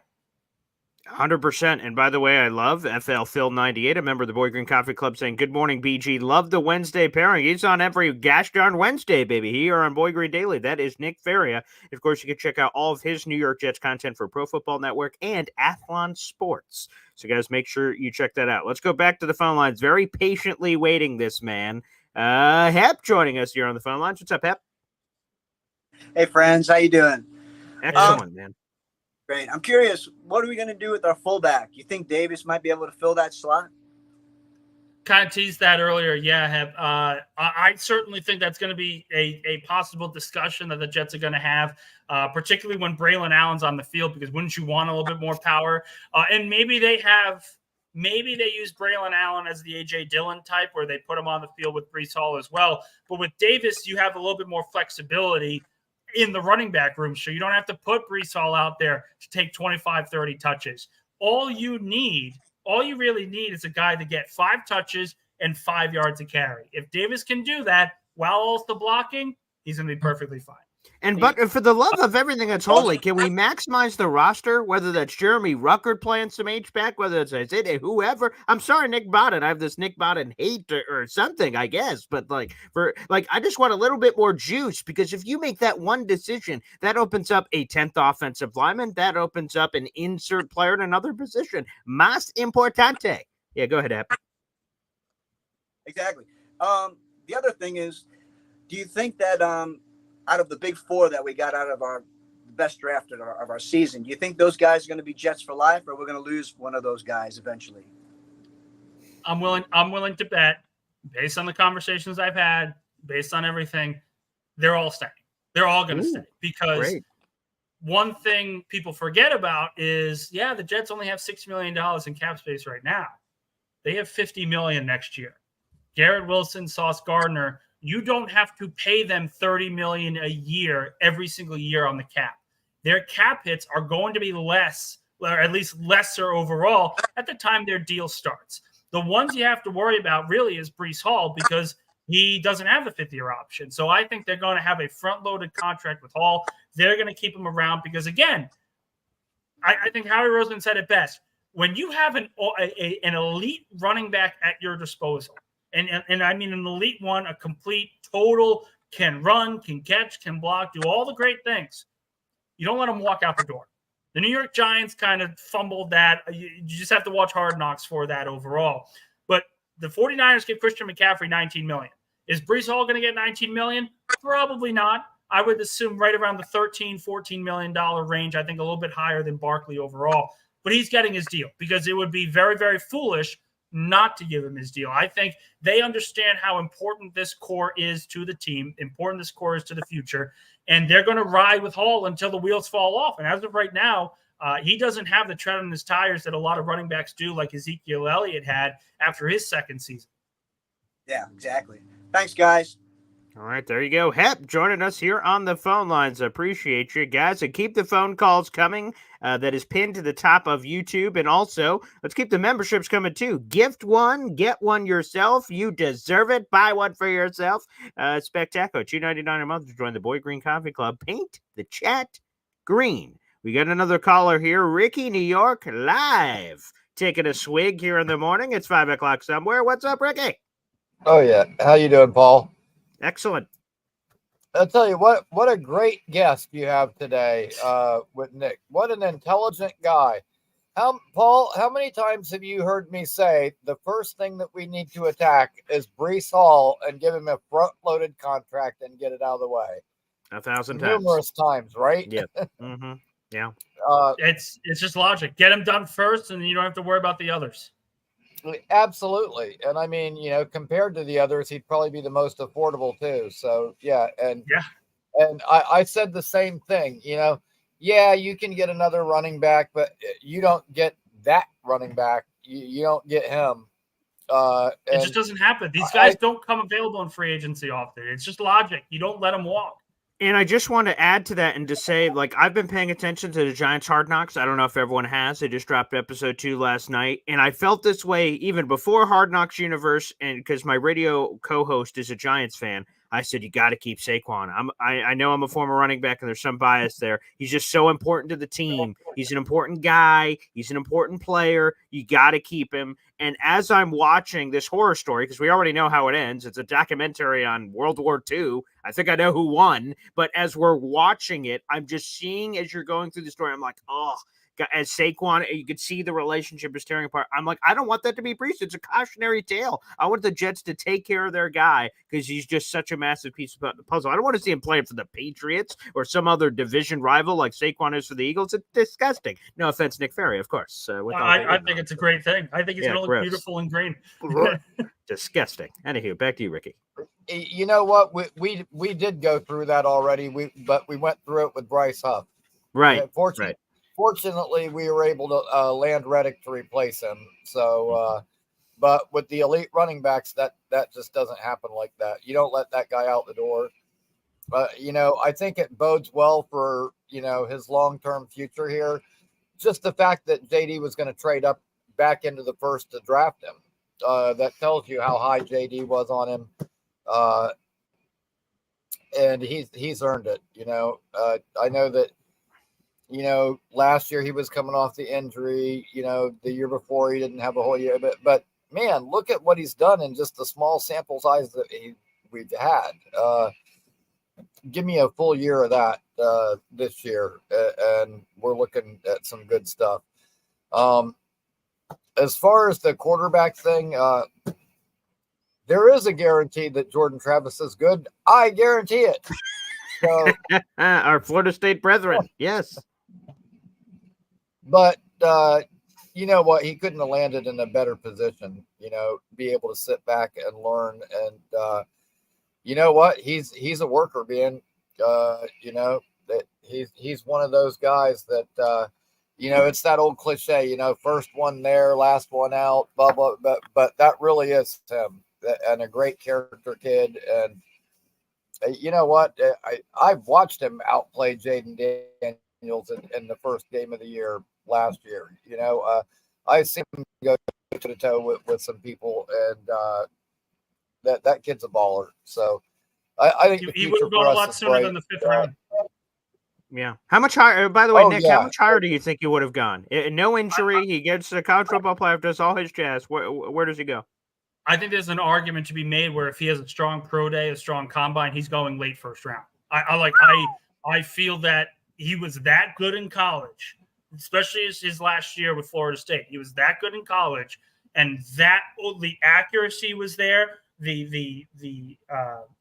S1: 100%. And by the way, I love FL Phil 98, a member of the Boy Green Coffee Club, saying, good morning, BG. Love the Wednesday pairing. He's on every gosh darn Wednesday, baby. Here on Boy Green Daily. That is Nick Faria. Of course, you can check out all of his New York Jets content for Pro Football Network and Athlon Sports. So, guys, make sure you check that out. Let's go back to the phone lines. Very patiently waiting, this man. Hep joining us here on the phone lines. What's up, Hep?
S11: Hey, friends. How you doing?
S1: Excellent, man.
S11: Great. I'm curious, what are we going to do with our fullback? You think Davis might be able to fill that slot?
S7: Kind of teased that earlier. Yeah, Hep. I certainly think that's going to be a possible discussion that the Jets are going to have, particularly when Braylon Allen's on the field, because wouldn't you want a little bit more power? And maybe they use Braylon Allen as the A.J. Dillon type, where they put him on the field with Breece Hall as well. But with Davis, you have a little bit more flexibility in the running back room, so you don't have to put Breece Hall out there to take 25, 30 touches. All you really need is a guy to get 5 touches and 5 yards a carry. If Davis can do that while also blocking, he's going to be perfectly fine.
S1: And but for the love of everything that's holy, can we maximize the roster? Whether that's Jeremy Ruckert playing some H-back, whether it's Isaiah, whoever. I'm sorry, Nick Bodden. I have this Nick Bodden hate or something, I guess. But I just want a little bit more juice, because if you make that one decision, that opens up a 10th offensive lineman. That opens up an insert player in another position. Más importante. Yeah, go ahead, Ep.
S11: Exactly. The other thing is, do you think that out of the big 4 that we got out of our best draft of our season, do you think those guys are going to be Jets for life, or we're going to lose one of those guys eventually?
S7: I'm willing to bet, based on the conversations I've had, based on everything, they're all staying. They're all going to stay, because one thing people forget about is, the Jets only have $6 million in cap space right now. They have $50 million next year. Garrett Wilson, Sauce Gardner, you don't have to pay them $30 million a year every single year on the cap. Their cap hits are going to be less, or at least lesser overall, at the time their deal starts. The ones you have to worry about really is Breece Hall, because he doesn't have the 5th-year option. So I think they're going to have a front-loaded contract with Hall. They're going to keep him around because, again, I think Howie Roseman said it best. When you have an elite running back at your disposal, and I mean an elite one, a complete, total, can run, can catch, can block, do all the great things, you don't let him walk out the door. The New York Giants kind of fumbled that. You just have to watch Hard Knocks for that overall. But the 49ers give Christian McCaffrey $19 million. Is Breece Hall going to get $19 million? Probably not. I would assume right around the $13-14 million range. I think a little bit higher than Barkley overall. But he's getting his deal because it would be very, very foolish not to give him his deal. I think they understand how important this core is to the team, important this core is to the future, and they're going to ride with Hall until the wheels fall off. And as of right now, he doesn't have the tread on his tires that a lot of running backs do, like Ezekiel Elliott had after his second season.
S11: Yeah, exactly. Thanks, guys.
S1: All right, there you go. Hep joining us here on the phone lines. Appreciate you guys. And keep the phone calls coming. That is pinned to the top of YouTube. And also, let's keep the memberships coming too. Gift one, get one yourself. You deserve it. Buy one for yourself. Spectacular. $2.99 a month to join the Boy Green Coffee Club. Paint the chat green. We got another caller here. Ricky, New York, live. Taking a swig here in the morning. It's 5 o'clock somewhere. What's up, Ricky?
S12: Oh, yeah. How you doing, Paul?
S1: Excellent.
S12: I'll tell you what a great guest you have today with Nick. What an intelligent guy. Paul, how many times have you heard me say the first thing that we need to attack is Breece Hall and give him a front-loaded contract and get it out of the way?
S1: 1,000 times.
S12: Numerous times, right?
S1: Yeah. Mm-hmm. Yeah.
S7: It's just logic. Get them done first, and you don't have to worry about the others.
S12: Absolutely. And I mean, compared to the others, he'd probably be the most affordable too. So yeah. And I said the same thing, you can get another running back, but you don't get that running back. You don't get him.
S7: It just doesn't happen. These guys don't come available in free agency often. It's just logic. You don't let them walk.
S1: And I just want to add to that and to say, I've been paying attention to the Giants Hard Knocks. I don't know if everyone has. They just dropped episode 2 last night. And I felt this way even before Hard Knocks Universe. And because my radio co-host is a Giants fan, I said, you got to keep Saquon. I know I'm a former running back and there's some bias there. He's just so important to the team. He's an important guy. He's an important player. You got to keep him. And as I'm watching this horror story, because we already know how it ends, it's a documentary on World War II. I think I know who won. But as we're watching it, I'm just seeing as you're going through the story, I'm like, oh, as Saquon, you could see the relationship is tearing apart. I'm like, I don't want that to be Breece. It's a cautionary tale. I want the Jets to take care of their guy because he's just such a massive piece of the puzzle. I don't want to see him playing for the Patriots or some other division rival like Saquon is for the Eagles. It's disgusting. No offense, Nick Ferry, of course.
S7: I think it's a great thing. I think it's going to look beautiful and green.
S1: Disgusting. Anywho, back to you, Ricky.
S12: You know what? We did go through that already. But we went through it with Bryce Huff.
S1: Right.
S12: Fortunately, we were able to land Reddick to replace him. So, but with the elite running backs, that just doesn't happen like that. You don't let that guy out the door. I think it bodes well for, his long-term future here. Just the fact that JD was going to trade up back into the first to draft him. That tells you how high JD was on him. And he's earned it. I know that, last year he was coming off the injury, the year before he didn't have a whole year, but man, look at what he's done in just the small sample size that we've had. Give me a full year of that this year, and we're looking at some good stuff. As far as the quarterback thing, there is a guarantee that Jordan Travis is good. I guarantee it. So,
S1: our Florida State brethren, yes.
S12: But you know what? He couldn't have landed in a better position, be able to sit back and learn. And you know what? He's a worker, man. he's one of those guys that it's that old cliche, first one there, last one out, blah blah. But that really is him, and a great character kid. And you know what? I've watched him outplay Jaden Daniels in the first game of the year last year. I've seen him go toe to toe with some people, and that kid's a baller. So I think
S7: he would have gone a lot sooner than the 5th round.
S1: Yeah. How much higher? By the way, Nick,
S12: yeah.
S1: how much higher do you think he would have gone? No injury. He gets to the college football playoff, does all his jazz. Where does he go?
S7: I think there's an argument to be made where if he has a strong pro day, a strong combine, he's going late first round. I feel that he was that good in college, especially his last year with Florida State. He was that good in college, and the accuracy was there. The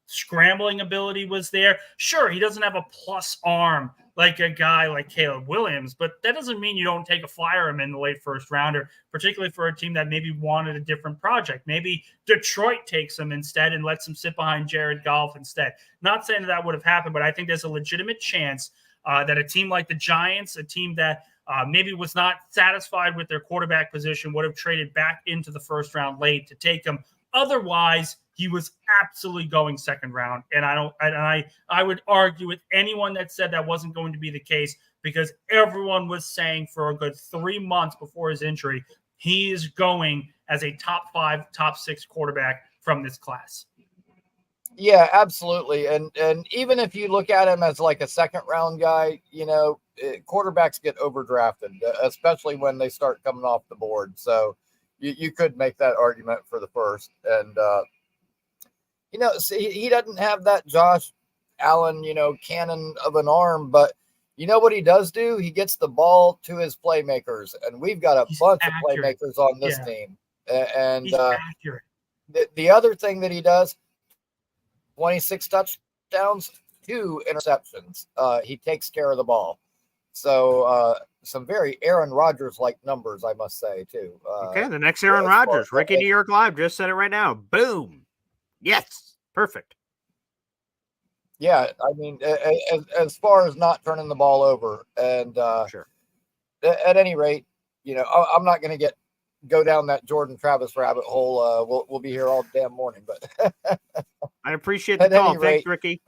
S7: scrambling ability was there. Sure, he doesn't have a plus arm like a guy like Caleb Williams, but that doesn't mean you don't take a flyer him in the late first rounder, particularly for a team that maybe wanted a different project. Maybe Detroit takes him instead and lets him sit behind Jared Goff instead. Not saying that would have happened, but I think there's a legitimate chance that a team like the Giants, a team that maybe was not satisfied with their quarterback position, would have traded back into the first round late to take him. Otherwise, he was absolutely going second round, and I would argue with anyone that said that wasn't going to be the case, because everyone was saying for a good 3 months before his injury, he is going as a top 5, top 6 quarterback from this class.
S12: Yeah, absolutely. And even if you look at him as like a second round guy, quarterbacks get overdrafted, especially when they start coming off the board. So you could make that argument for the first. And see, he doesn't have that Josh Allen, cannon of an arm, but you know what he does do? He gets the ball to his playmakers, and we've got a bunch of playmakers on this team. And
S7: he's accurate.
S12: The other thing that he does, 26 touchdowns, 2 interceptions. He takes care of the ball. So some very Aaron Rodgers-like numbers, I must say, too.
S1: Okay, the next Aaron Rodgers. Ricky New York Live just said it right now. Boom. Yes, perfect.
S12: Yeah, I mean, as far as not turning the ball over, and
S1: sure.
S12: At any rate, I'm not going to go down that Jordan Travis rabbit hole. We'll be here all damn morning, but
S1: I appreciate the call. Thanks, Ricky.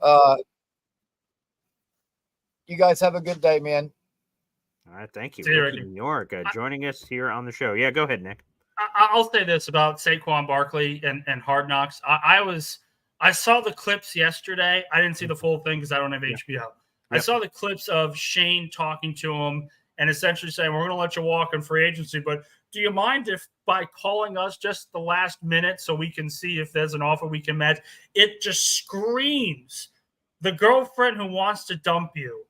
S12: You guys have a good day, man.
S1: All right, thank you.
S7: See you,
S1: Ricky New York joining us here on the show. Yeah, go ahead, Nick.
S7: I'll say this about Saquon Barkley and Hard Knocks. I saw the clips yesterday. I didn't see the full thing because I don't have HBO. I saw the clips of Shane talking to him and essentially saying, we're going to let you walk in free agency, but do you mind if by calling us just the last minute so we can see if there's an offer we can match? It just screams the girlfriend who wants to dump you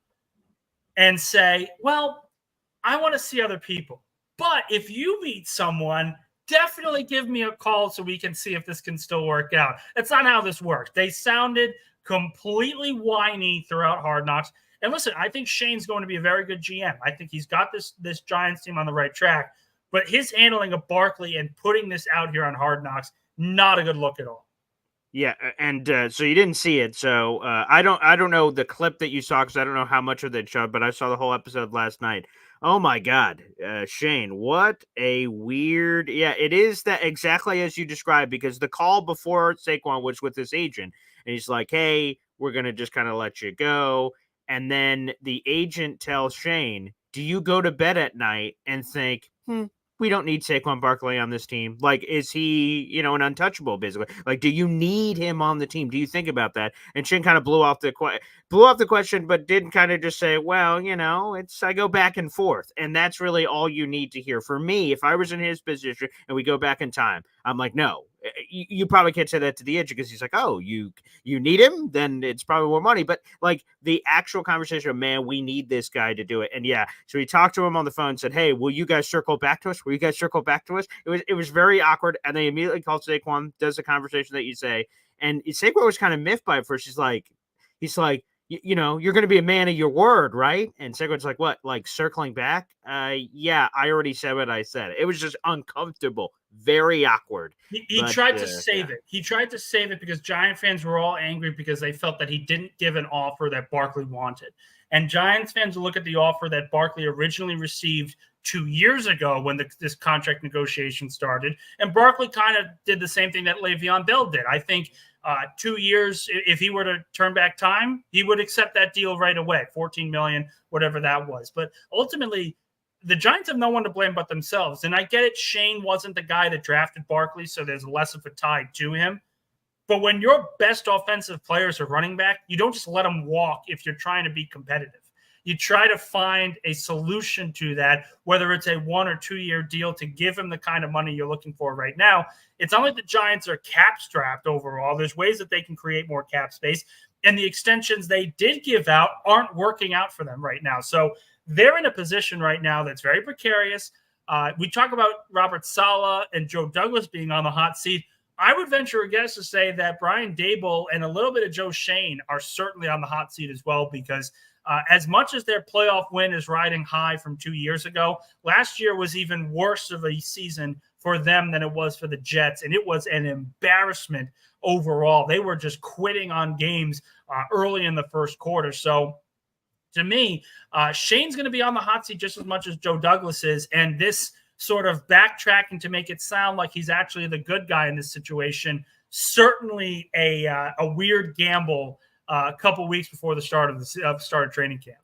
S7: and say, well, I want to see other people. But if you meet someone, definitely give me a call so we can see if this can still work out. That's not how this works. They sounded completely whiny throughout Hard Knocks. And listen, I think Shane's going to be a very good GM. I think he's got this Giants team on the right track. But his handling of Barkley and putting this out here on Hard Knocks, not a good look at all.
S1: Yeah, and so you didn't see it. So I don't know the clip that you saw because I don't know how much of it showed, but I saw the whole episode last night. Oh my God, Shane, what a weird. Yeah, it is that exactly as you described, because the call before Saquon was with his agent, and he's like, hey, we're going to just kind of let you go. And then the agent tells Shane, do you go to bed at night and think, we don't need Saquon Barkley on this team? Like, is he, an untouchable, basically? Like, do you need him on the team? Do you think about that? And Shane kind of blew off the question, but did kind of just say, well, I go back and forth. And that's really all you need to hear. For me, if I was in his position and we go back in time, I'm like, no. You probably can't say that to the edge because he's like, oh, you need him? Then it's probably more money. But like the actual conversation of, man, we need this guy to do it. And yeah, so he talked to him on the phone and said, hey, will you guys circle back to us? Will you guys circle back to us? It was very awkward. And they immediately called Saquon, does the conversation that you say. And Saquon was kind of miffed by it first. He's like, you're going to be a man of your word, right? And Saquon's like, what? Like circling back? Yeah, I already said what I said. It was just uncomfortable. Very awkward.
S7: He tried to save it. He tried to save it because Giant fans were all angry because they felt that he didn't give an offer that Barkley wanted. And Giants fans will look at the offer that Barkley originally received 2 years ago when this contract negotiation started. And Barkley kind of did the same thing that Le'Veon Bell did. I think 2 years, if he were to turn back time, he would accept that deal right away, $14 million, whatever that was. But ultimately, the Giants have no one to blame but themselves. And I get it, Shane wasn't the guy that drafted Barkley, so there's less of a tie to him. But when your best offensive players are running back, you don't just let them walk if you're trying to be competitive. You try to find a solution to that, whether it's a 1 or 2 year deal to give him the kind of money you're looking for right now. It's not like the Giants are cap strapped overall. There's ways that they can create more cap space. And the extensions they did give out aren't working out for them right now. So they're in a position right now that's very precarious. We talk about Robert Saleh and Joe Douglas being on the hot seat. I would venture a guess to say that Brian Daboll and a little bit of Joe Shane are certainly on the hot seat as well, because as much as their playoff win is riding high from 2 years ago, last year was even worse of a season for them than it was for the Jets, and it was an embarrassment overall. They were just quitting on games early in the first quarter. So to me, Shane's going to be on the hot seat just as much as Joe Douglas is, and this sort of backtracking to make it sound like he's actually the good guy in this situation, certainly a weird gamble a couple weeks before the start of training camp.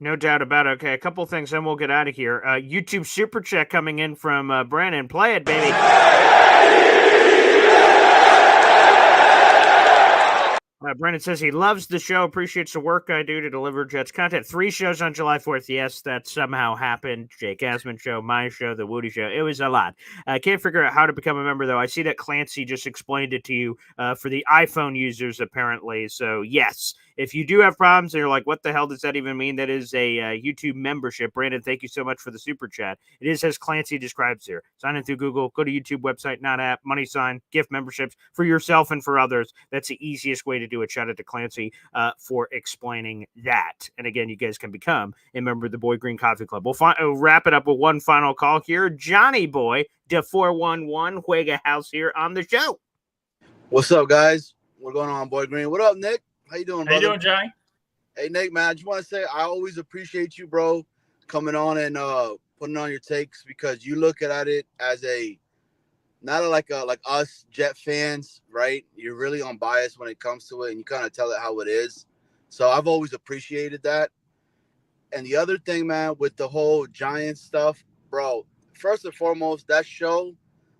S1: No doubt about it. Okay, a couple things, then we'll get out of here. YouTube Super Chat coming in from Brandon. Play it, baby. Brennan says he loves the show, appreciates the work I do to deliver Jets content. 3 shows on July 4th. Yes, that somehow happened. Jake Asman show, my show, the Woody show. It was a lot. I can't figure out how to become a member, though. I see that Clancy just explained it to you for the iPhone users, apparently. So, yes, if you do have problems and you're like, what the hell does that even mean? That is a YouTube membership. Brandon, thank you so much for the super chat. It is as Clancy describes here. Sign in through Google, go to YouTube website, not app, money sign, gift memberships for yourself and for others. That's the easiest way to do it. Shout out to Clancy for explaining that. And again, you guys can become a member of the Boy Green Coffee Club. We'll wrap it up with one final call here. Johnny Boy, the 411 Juega House here on the show.
S13: What's up, guys? What's going on, Boy Green? What up, Nick? How you doing, brother?
S7: How you doing, Johnny?
S13: Hey, Nick, man, I just want to say I always appreciate you, bro, coming on and putting on your takes, because you look at it as not like us Jet fans, right? You're really unbiased when it comes to it, and you kind of tell it how it is. So I've always appreciated that. And the other thing, man, with the whole Giants stuff, bro, first and foremost, that show,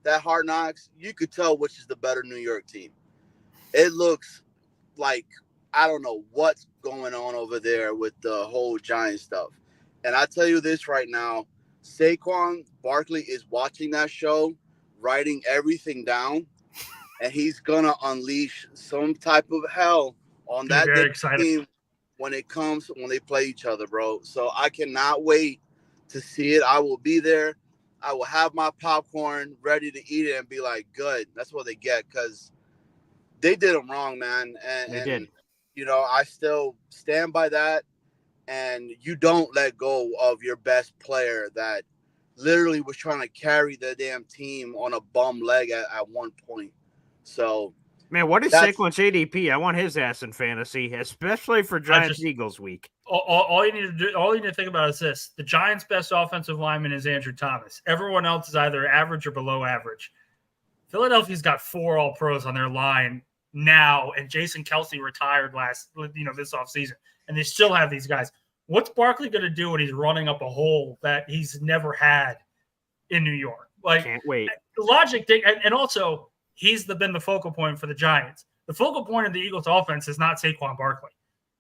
S13: that Hard Knocks, you could tell which is the better New York team. It looks like I don't know what's going on over there with the whole Giants stuff. And I tell you this right now, Saquon Barkley is watching that show, writing everything down, and he's going to unleash some type of hell on that team when they play each other, bro. So I cannot wait to see it. I will be there. I will have my popcorn ready to eat it and be like, good. That's what they get, because they did them wrong, man. And you know, I still stand by that. And you don't let go of your best player that literally was trying to carry the damn team on a bum leg at one point. So,
S1: man, what is Saquon's ADP? I want his ass in fantasy, especially for Giants-Eagles week.
S7: All you need to think about is this: the Giants' best offensive lineman is Andrew Thomas. Everyone else is either average or below average. Philadelphia's got 4 All-Pros on their line now, and Jason Kelce retired this offseason, and they still have these guys. What's Barkley going to do when he's running up a hole that he's never had in New York? Like,
S1: can't wait.
S7: Logic, and also he's been the focal point for the Giants. The focal point of the Eagles' offense is not Saquon Barkley.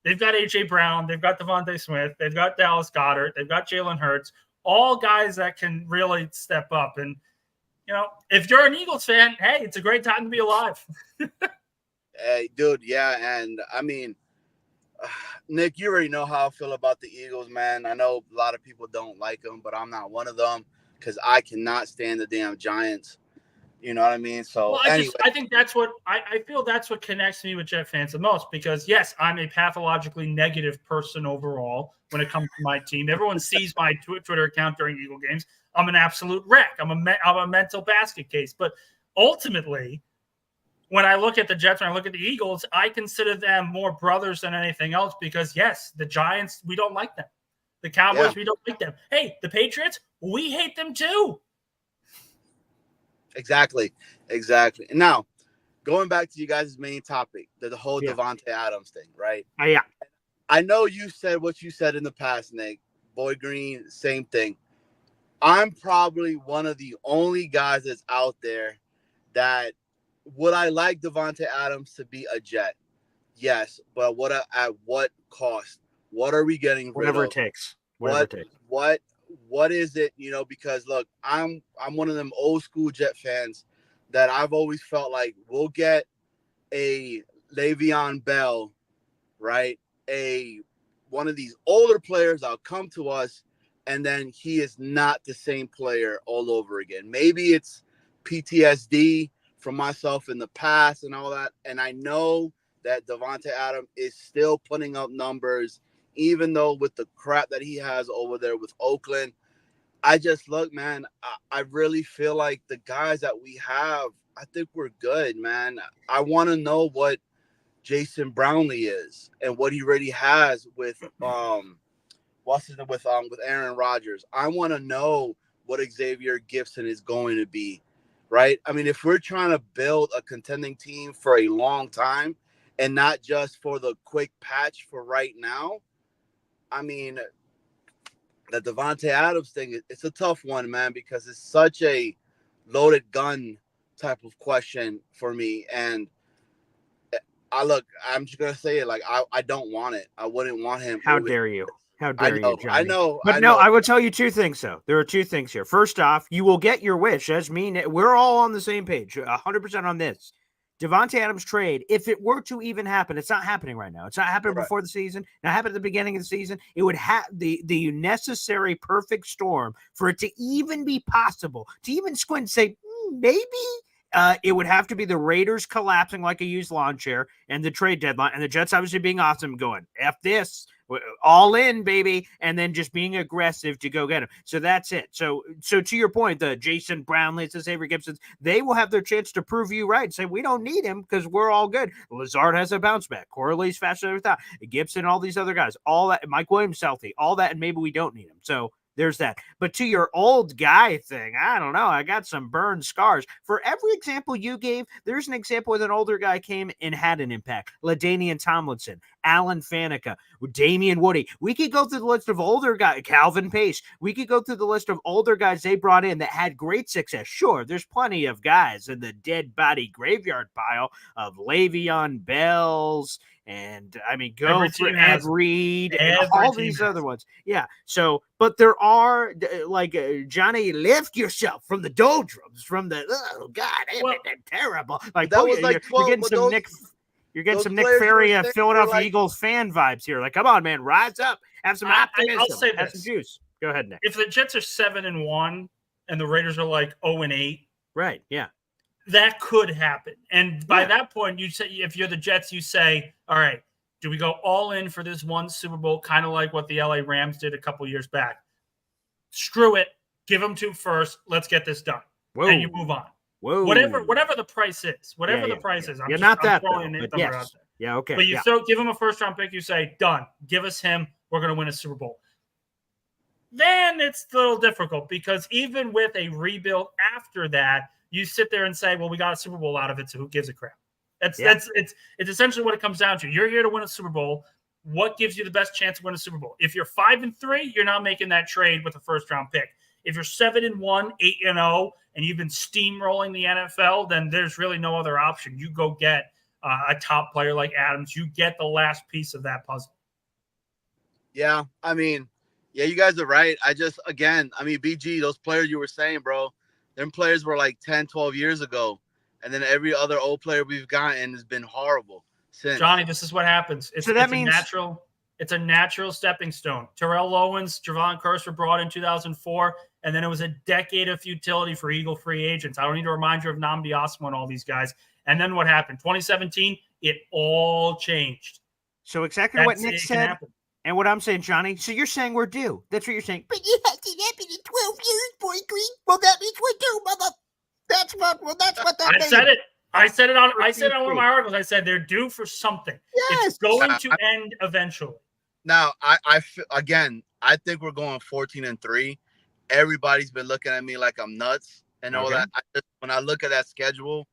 S7: They've got A.J. Brown, they've got Devontae Smith, they've got Dallas Goedert, they've got Jalen Hurts, all guys that can really step up. And you know, if you're an Eagles fan, hey, it's a great time to be alive.
S13: Hey, dude, yeah, and I mean, Nick, you already know how I feel about the Eagles, man. I know a lot of people don't like them, but I'm not one of them, because I cannot stand the damn Giants. You know what I mean? So,
S7: well, I think that's what I feel that's what connects me with Jet fans the most, because yes, I'm a pathologically negative person overall when it comes to my team. Everyone sees my Twitter account during Eagle games. I'm an absolute wreck. I'm a mental basket case. But ultimately, when I look at the Jets, when I look at the Eagles, I consider them more brothers than anything else because, yes, the Giants, we don't like them. The Cowboys, we don't like them. Hey, the Patriots, we hate them too.
S13: Exactly. And now, going back to you guys' main topic, the whole Davante Adams thing, right?
S1: Yeah.
S13: I know you said what you said in the past, Nick. Boy Green, same thing. I'm probably one of the only guys that's out there that would I like Davante Adams to be a Jet? Yes, but at what cost? What are we getting rid
S1: Whatever
S13: of?
S1: it takes.
S13: What is it? Because look, I'm one of them old school Jet fans that I've always felt like we'll get a Le'Veon Bell, right? One of these older players that'll come to us, and then he is not the same player all over again. Maybe it's PTSD from myself in the past and all that. And I know that Davante Adams is still putting up numbers, even though with the crap that he has over there with Oakland. I just look, man, I really feel like the guys that we have, I think we're good, man. I want to know what Jason Brownlee is and what he already has with with Aaron Rodgers. I want to know what Xavier Gibson is going to be, right? I mean, if we're trying to build a contending team for a long time and not just for the quick patch for right now, I mean, the Davante Adams thing, it's a tough one, man, because it's such a loaded gun type of question for me. And I'm just going to say it, like, I don't want it. I wouldn't want him.
S1: How dare you? How dare you, Johnny?
S13: I know.
S1: But no, I will tell you two things, though. There are two things here. First off, you will get your wish. That's mean we're all on the same page, 100% on this. Davante Adams trade, if it were to even happen, it's not happening right now. It's not happening before the season. Not happening at the beginning of the season. It would have the necessary perfect storm for it to even be possible, to even squint and say, maybe. It would have to be the Raiders collapsing like a used lawn chair and the trade deadline, and the Jets obviously being awesome, going, F this, all in, baby, and then just being aggressive to go get him. So that's it. So to your point, the Jason Brownlees, the Xavier Gibsons, they will have their chance to prove you right. Say, we don't need him because we're all good. Lazard has a bounce back. Corley's faster than we thought. Gibson, all these other guys, all that. Mike Williams healthy, all that, and maybe we don't need him. So there's that. But to your old guy thing, I don't know. I got some burned scars. For every example you gave, there's an example with an older guy came and had an impact. LaDainian Tomlinson, Alan Faneca, Damian Woody. We could go through the list of older guys, Calvin Pace. We could go through the list of older guys they brought in that had great success. Sure, there's plenty of guys in the dead body graveyard pile of Le'Veon Bells, and I mean, go for Ed Reed and all these other ones. Yeah. So, but there are Johnny, lift yourself from the doldrums, from the terrible. Like
S13: that was like 12,
S1: you're getting some Nick Ferry, Philadelphia Eagles fan vibes here. Like, come on, man, rise up, have some optimism,
S7: I'll say
S1: have some juice. Go ahead, Nick.
S7: If the Jets are 7-1 and the Raiders are like 0-8,
S1: right? Yeah.
S7: That could happen. And by that point, you say, if you're the Jets, you say, all right, do we go all in for this one Super Bowl, kind of like what the LA Rams did a couple years back? Screw it. Give them 2 first. Let's get this done.
S1: Whoa.
S7: And you move on.
S1: Whoa.
S7: Whatever the price is. Whatever the price is.
S1: I'm throwing it out there. Yeah, okay.
S7: But you give them a first-round pick. You say, done. Give us him. We're going to win a Super Bowl. Then it's a little difficult because even with a rebuild after that, you sit there and say, well, we got a Super Bowl out of it, so who gives a crap? It's essentially what it comes dodown to. You're here to win a Super Bowl. What gives you the best chance to win a Super Bowl? If you're 5-3, you're not making that trade with a first-round pick. If you're 7-1, 8-0, and you've been steamrolling the NFL, then there's really no other option. You go get a top player like Adams. You get the last piece of that puzzle.
S13: Yeah, I mean, you guys are right. BG, those players you were saying, bro, them players were like 10, 12 years ago. And then every other old player we've gotten has been horrible since.
S7: Johnny, this is what happens. It's a natural stepping stone. Terrell Owens, Javon Curse were brought in 2004, and then it was a decade of futility for Eagle free agents. I don't need to remind you of Nnamdi Asomugha and all these guys. And then what happened? 2017, it all changed.
S1: So exactly what Nick said. And what I'm saying, Johnny, so you're saying we're due. That's what you're saying. But it hasn't happened in 12 years, Boy Green. Well, that means we're due, mother. That's what that means.
S7: I said it. I said it on one of my articles. I said they're due for something.
S1: Yes.
S7: It's going to end eventually.
S13: Now, I think we're going 14-3. Everybody's been looking at me like I'm nuts and all that. When I look at that schedule,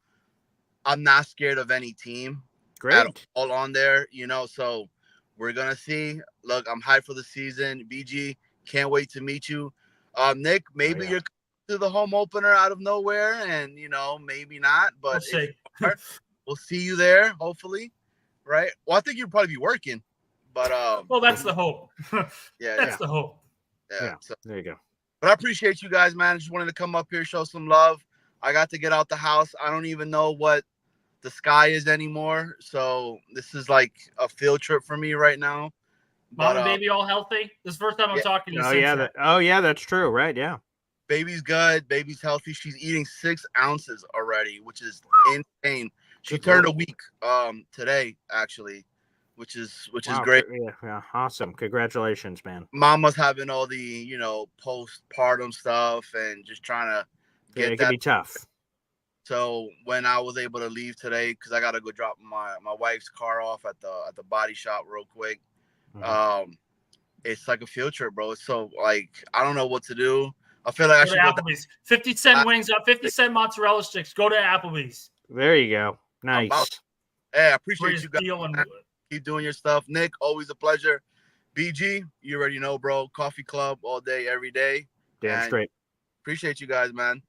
S13: I'm not scared of any team at all on there, so we're going to see. Look, I'm hyped for the season. BG, can't wait to meet you. Nick, maybe you're to the home opener out of nowhere and, maybe not, but we'll see you there, hopefully, right? Well, I think you'll probably be working, but
S7: well, that's the hope.
S13: That's
S7: the hope.
S13: Yeah, so,
S1: there you go.
S13: But I appreciate you guys, man. I just wanted to come up here, show some love. I got to get out the house. I don't even know what the sky is anymore, so this is like a field trip for me right now.
S7: Mom and baby all healthy? This is the first time I'm talking to you.
S1: Oh yeah, that's true, right? Yeah.
S13: Baby's good. Baby's healthy. She's eating 6 ounces already, which is insane. She turned a week today, actually, which is great.
S1: Yeah, awesome. Congratulations, man.
S13: Mama's having all the postpartum stuff and just trying to get
S1: it can be tough.
S13: So when I was able to leave today, because I got to go drop my wife's car off at the body shop real quick, it's like a field trip, bro. So like I don't know what to do. I feel like I should
S7: go to Applebee's. 50-cent wings up, 50-cent mozzarella sticks. Go to Applebee's.
S1: There you go. Nice.
S13: Hey, I appreciate you guys. Keep doing your stuff. Nick, always a pleasure. BG, you already know, bro. Coffee Club all day, every day.
S1: Damn straight.
S13: Appreciate you guys, man.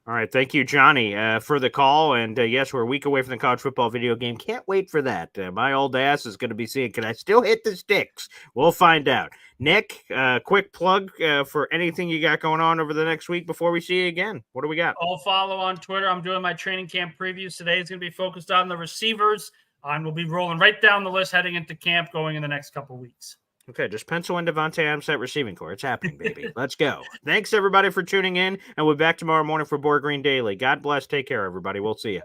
S1: All right. Thank you, Johnny, for the call. And yes, we're a week away from the college football video game. Can't wait for that. My old ass is going to be seeing, can I still hit the sticks? We'll find out. Nick, quick plug for anything you got going on over the next week before we see you again. What do we got?
S7: I'll follow on Twitter. I'm doing my training camp previews today. It's going to be focused on the receivers. And we'll be rolling right down the list heading into camp going in the next couple weeks.
S1: Okay, just pencil in Davante Adams at receiving core. It's happening, baby. Let's go. Thanks, everybody, for tuning in. And we'll be back tomorrow morning for Boy Green Daily. God bless. Take care, everybody. We'll see you.